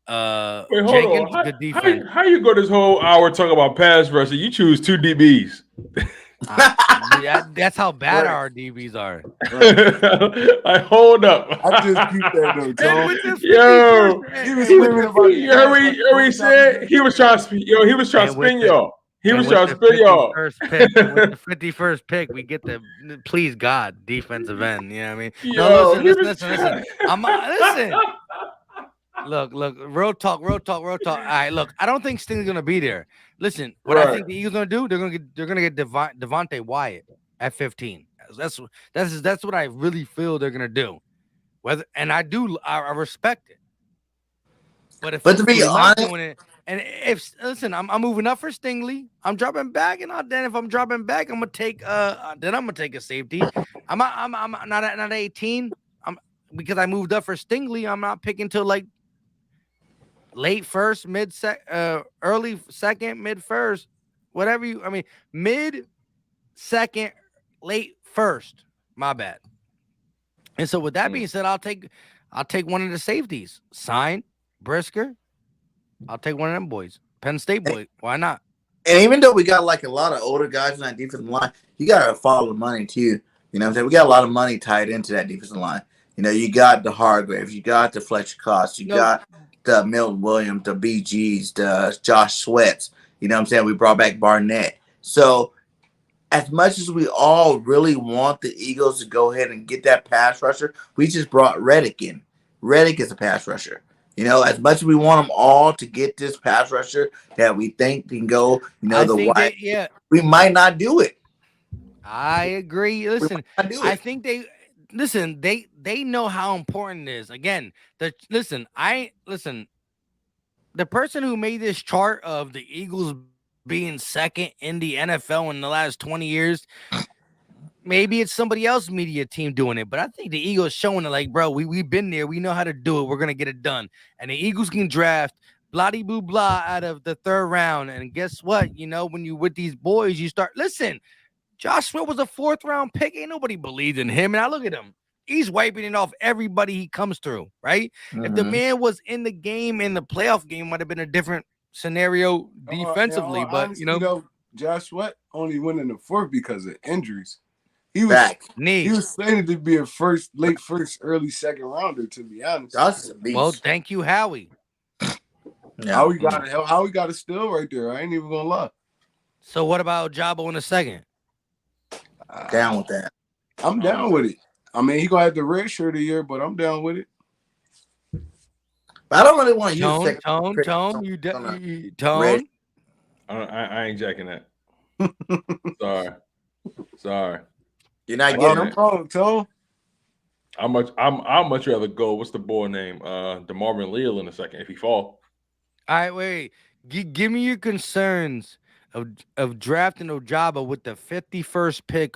Wait, hold Jenkins, on. good defense. How you go this whole hour talking about pass rush and you choose two DBs? That's how bad our DBs are. Like, hold up. I just keep that though, Tom. Yo, He was screaming about you heard he said he was trying to spin. Yo, he was trying to spin y'all. He was trying to spin y'all. With the 51st pick, we get the please God defensive end. You know what I mean? No, listen. Listen. Look, real talk. All right, look, I don't think Sting's gonna be there. Listen, what I think the Eagles gonna do, they're gonna get Devontae Wyatt at 15. That's what I really feel they're gonna do. I respect it. But to be honest, doing it, and I'm moving up for Stingley. I'm dropping back, and then if I'm dropping back, I'm gonna take a safety. I'm not at 18. Because I moved up for Stingley, I'm not picking till like late first, early second, mid first, whatever you. I mean, mid second, late first. My bad. And so with that being said, I'll take one of the safeties. Sign Brisker. I'll take one of them boys. Penn State boy. Why not? And even though we got like a lot of older guys in that defensive line, you got to follow the money too. You know what I'm saying? We got a lot of money tied into that defensive line. You know, you got the Hargraves, you got the Fletcher Costs, you No, got the Milton Williams, the BGs, the Josh Sweats. You know what I'm saying? We brought back Barnett. So as much as we all really want the Eagles to go ahead and get that pass rusher, we just brought Reddick in. Reddick is a pass rusher. You know, as much as we want them all to get this pass rusher that we think can go, you know, I the think wide, yeah, we might not do it. I agree. Listen, Not do I it. think they know how important it is. Again, the person who made this chart of the Eagles being second in the NFL in the last 20 years, maybe it's somebody else media team doing it, but I think the Eagles showing it like, bro, we've been there. We know how to do it. We're going to get it done. And the Eagles can draft bloody boo blah out of the third round. And guess what? You know, when you with these boys, you start, listen, Josh Sweat was a fourth round pick. Ain't nobody believed in him. And I look at him. He's wiping it off everybody he comes through, right? If the man was in the game, in the playoff game, might have been a different scenario defensively. But, honestly, you know, though, Josh Sweat only went in the fourth because of injuries. He was Back. he was slated to be a late first, early second rounder. To be honest, Josh is a beast. well, thank you, Howie. Yeah. how he got a steal right there. I ain't even gonna lie. So what about Jabo in a second? Down with that. I'm down with it. I mean, he gonna have the red shirt a year, but I'm down with it. But I don't really want to use second. Tone. I ain't jacking that. Sorry. You're not Well, getting no problem, Tone. I'd much rather go. What's the boy name? DeMarvin Leal in a second if he fall. All right, wait. Give me your concerns of drafting Ojaba with the 51st pick,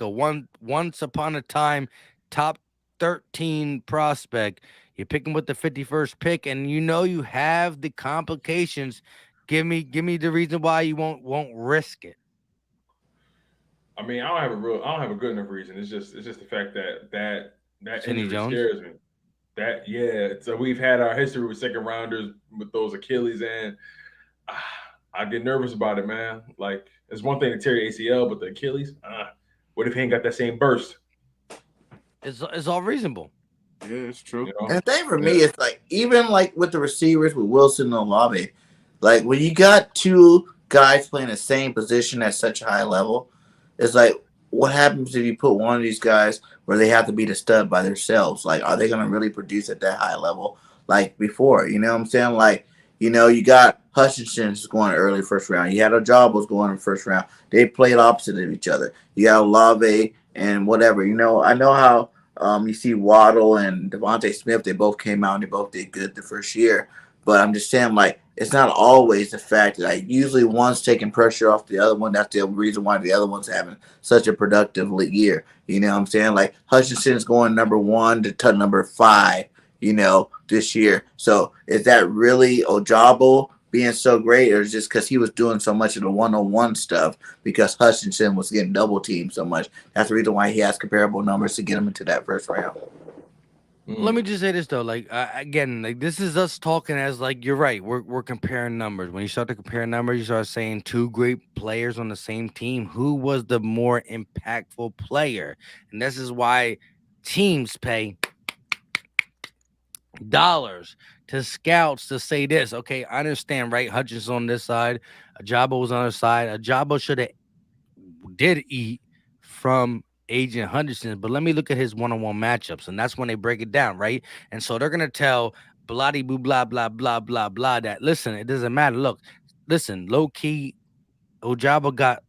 once upon a time top 13 prospect. You pick him with the 51st pick, and you know you have the complications. Give me the reason why you won't risk it. I mean, I don't have a good enough reason. It's just the fact that Sidney injury Jones? scares me. So we've had our history with second rounders with those Achilles, and I get nervous about it, man. Like, it's one thing to tear your ACL, but the Achilles, what if he ain't got that same burst? It's all reasonable. Yeah, it's true. You know? And the thing for me is like even like with the receivers with Wilson and Olave, like when you got two guys playing the same position at such a high level, it's like what happens if you put one of these guys where they have to be the stud by themselves? Like, are they gonna really produce at that high level like before? You know what I'm saying? Like, you know, you got Hutchinson's going early first round. You had Ojabos going in the first round. They played opposite of each other. You got Olave and whatever. You know, I know how you see Waddle and Devontae Smith. They both came out and they both did good the first year. But I'm just saying, like, it's not always the fact that like usually one's taking pressure off the other one. That's the reason why the other one's having such a productive year. You know what I'm saying? Like Hutchinson's going number 1 to number 5. You know, this year. So is that really Ojabo being so great, or is just because he was doing so much of the one-on-one stuff because Hutchinson was getting double teamed so much? That's the reason why he has comparable numbers to get him into that first round. Let me just say this though, like again, like this is us talking as like you're right. We're comparing numbers. When you start to compare numbers, you start saying two great players on the same team. Who was the more impactful player? And this is why teams pay dollars to scouts to say this. Okay, I understand, right? Hutchinson on this side, Ajabo was on the side. Ajabo did eat from Agent Hutchinson, but let me look at his one-on-one matchups, and that's when they break it down, right? And so they're gonna tell bloody boo blah blah blah blah blah that listen, it doesn't matter. Look, listen, low key, Ojabo got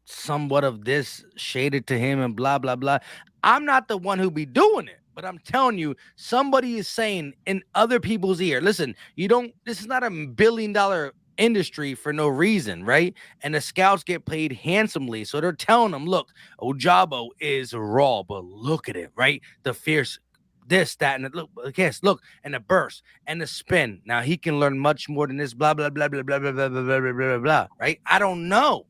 somewhat of this shaded to him and blah blah blah. I'm not the one who be doing it, but I'm telling you, somebody is saying in other people's ear, listen, this is not $1 billion industry for no reason, right? And the scouts get paid handsomely. So they're telling them, look, Ojabo is raw, but look at it, right? The fierce this, that, and look, yes, look, and the burst and the spin. Now he can learn much more than this, blah, blah, blah, blah, blah, blah, blah, blah, blah, blah, blah, blah, right? I don't know.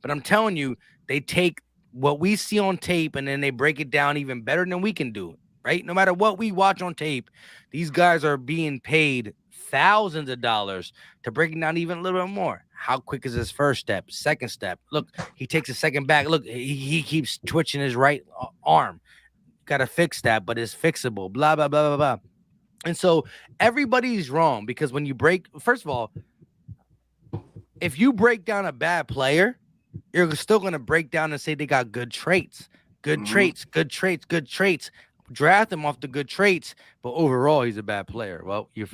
But I'm telling you, they take what we see on tape and then they break it down even better than we can do it, right? No matter what we watch on tape, these guys are being paid thousands of dollars to break it down even a little bit more. How quick is his first step, second step? Look, he takes a second back. Look, he keeps twitching his right arm. Got to fix that, but it's fixable, blah, blah, blah, blah, blah. And so everybody's wrong because when you break, first of all, if you break down a bad player, you're still going to break down and say they got good traits, good traits. Draft him off the good traits, but overall he's a bad player. Well, you're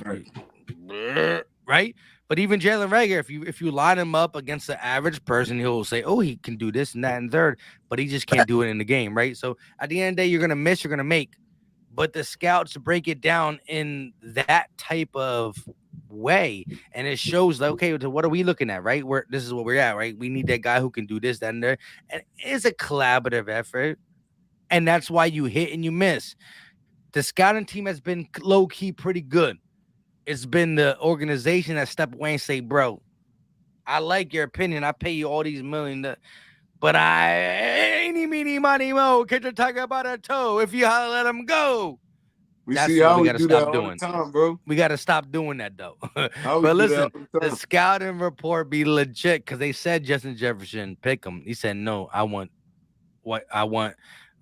right. But even Jalen REAGOR, if you line him up against the average person, he'll say, oh, he can do this and that and third, but he just can't do it in the game, right? So at the end of the day, you're going to miss, you're going to make. But the scouts break it down in that type of way, and it shows like, okay, so what are we looking at, right? This is what we're at, right? We need that guy who can do this, that, and there. And it's a collaborative effort, and that's why you hit and you miss. The scouting team has been low-key pretty good. It's been the organization that step away and say, bro, I like your opinion. I pay you all these million, but I ain't meeny, money, mo. Can you talk about a toe if you let him go? That's see how we do that all the time, bro. We got to stop doing that, though. But listen, the scouting report be legit because they said Justin Jefferson pick him. He said, no, I want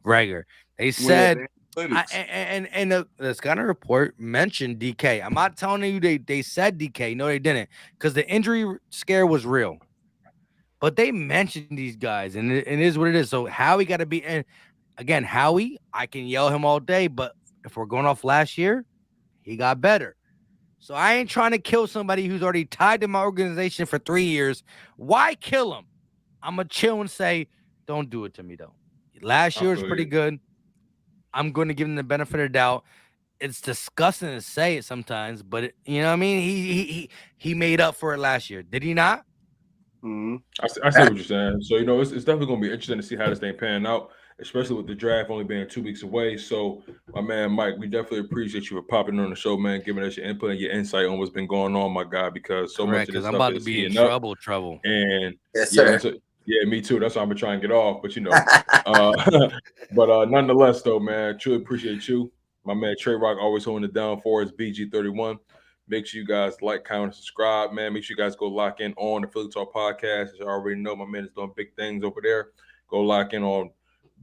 REAGOR. They said, and the scouting report mentioned DK. I'm not telling you they said DK. No, they didn't, because the injury scare was real. But they mentioned these guys, and it is what it is. So Howie got to be, and again, Howie, I can yell him all day, but if we're going off last year, he got better. So I ain't trying to kill somebody who's already tied to my organization for 3 years. Why kill him? I'm going to chill and say, don't do it to me, though. Last year was pretty good. I'm going to give him the benefit of the doubt. It's disgusting to say it sometimes, but you know what I mean? He made up for it last year. Did he not? Mm-hmm. I see what you're saying. So, it's definitely going to be interesting to see how this thing pan out, especially with the draft only being 2 weeks away. So, my man, Mike, we definitely appreciate you for popping on the show, man, giving us your input and your insight on what's been going on, my guy, because so much of this I'm stuff about to be in trouble. And yes, sir. Yeah, me too. That's why I'm gonna try and get off. But but nonetheless, though, man, truly appreciate you, my man. Trey Rock always holding it down for us. BG31. Make sure you guys like, comment, and subscribe, man. Make sure you guys go lock in on the Philly Talk podcast. As you already know, my man is doing big things over there. Go lock in on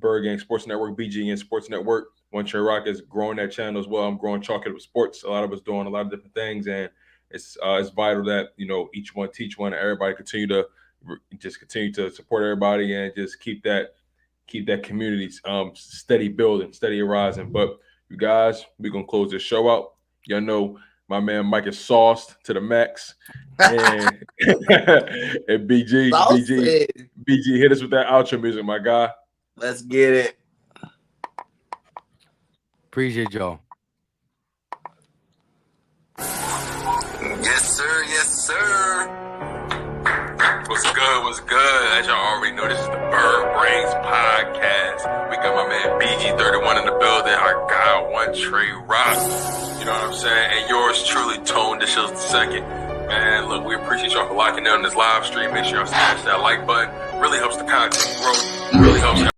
BIRDGANG Sports Network, BGN Sports Network. One Trey Rock is growing that channel as well. I'm growing Chalk It Up Sports. A lot of us doing a lot of different things, and it's vital that each one teach one, and everybody continue to support everybody and just keep that community steady building, steady arising. But you guys, we're gonna close this show out. Y'all know my man Mike is sauced to the max, and and BG, hit us with that outro music, my guy. Let's get it. Appreciate y'all. Yes, sir. Yes, sir. What's good? As y'all already know, this is the Brainz podcast. We got my man BG31 in the building. Our guy, One Trey Rock. You know what I'm saying? And yours truly, Tone Dishes II. Man, look, we appreciate y'all for locking down this live stream. Make sure y'all smash that like button. Really helps the content grow. Really helps y'all.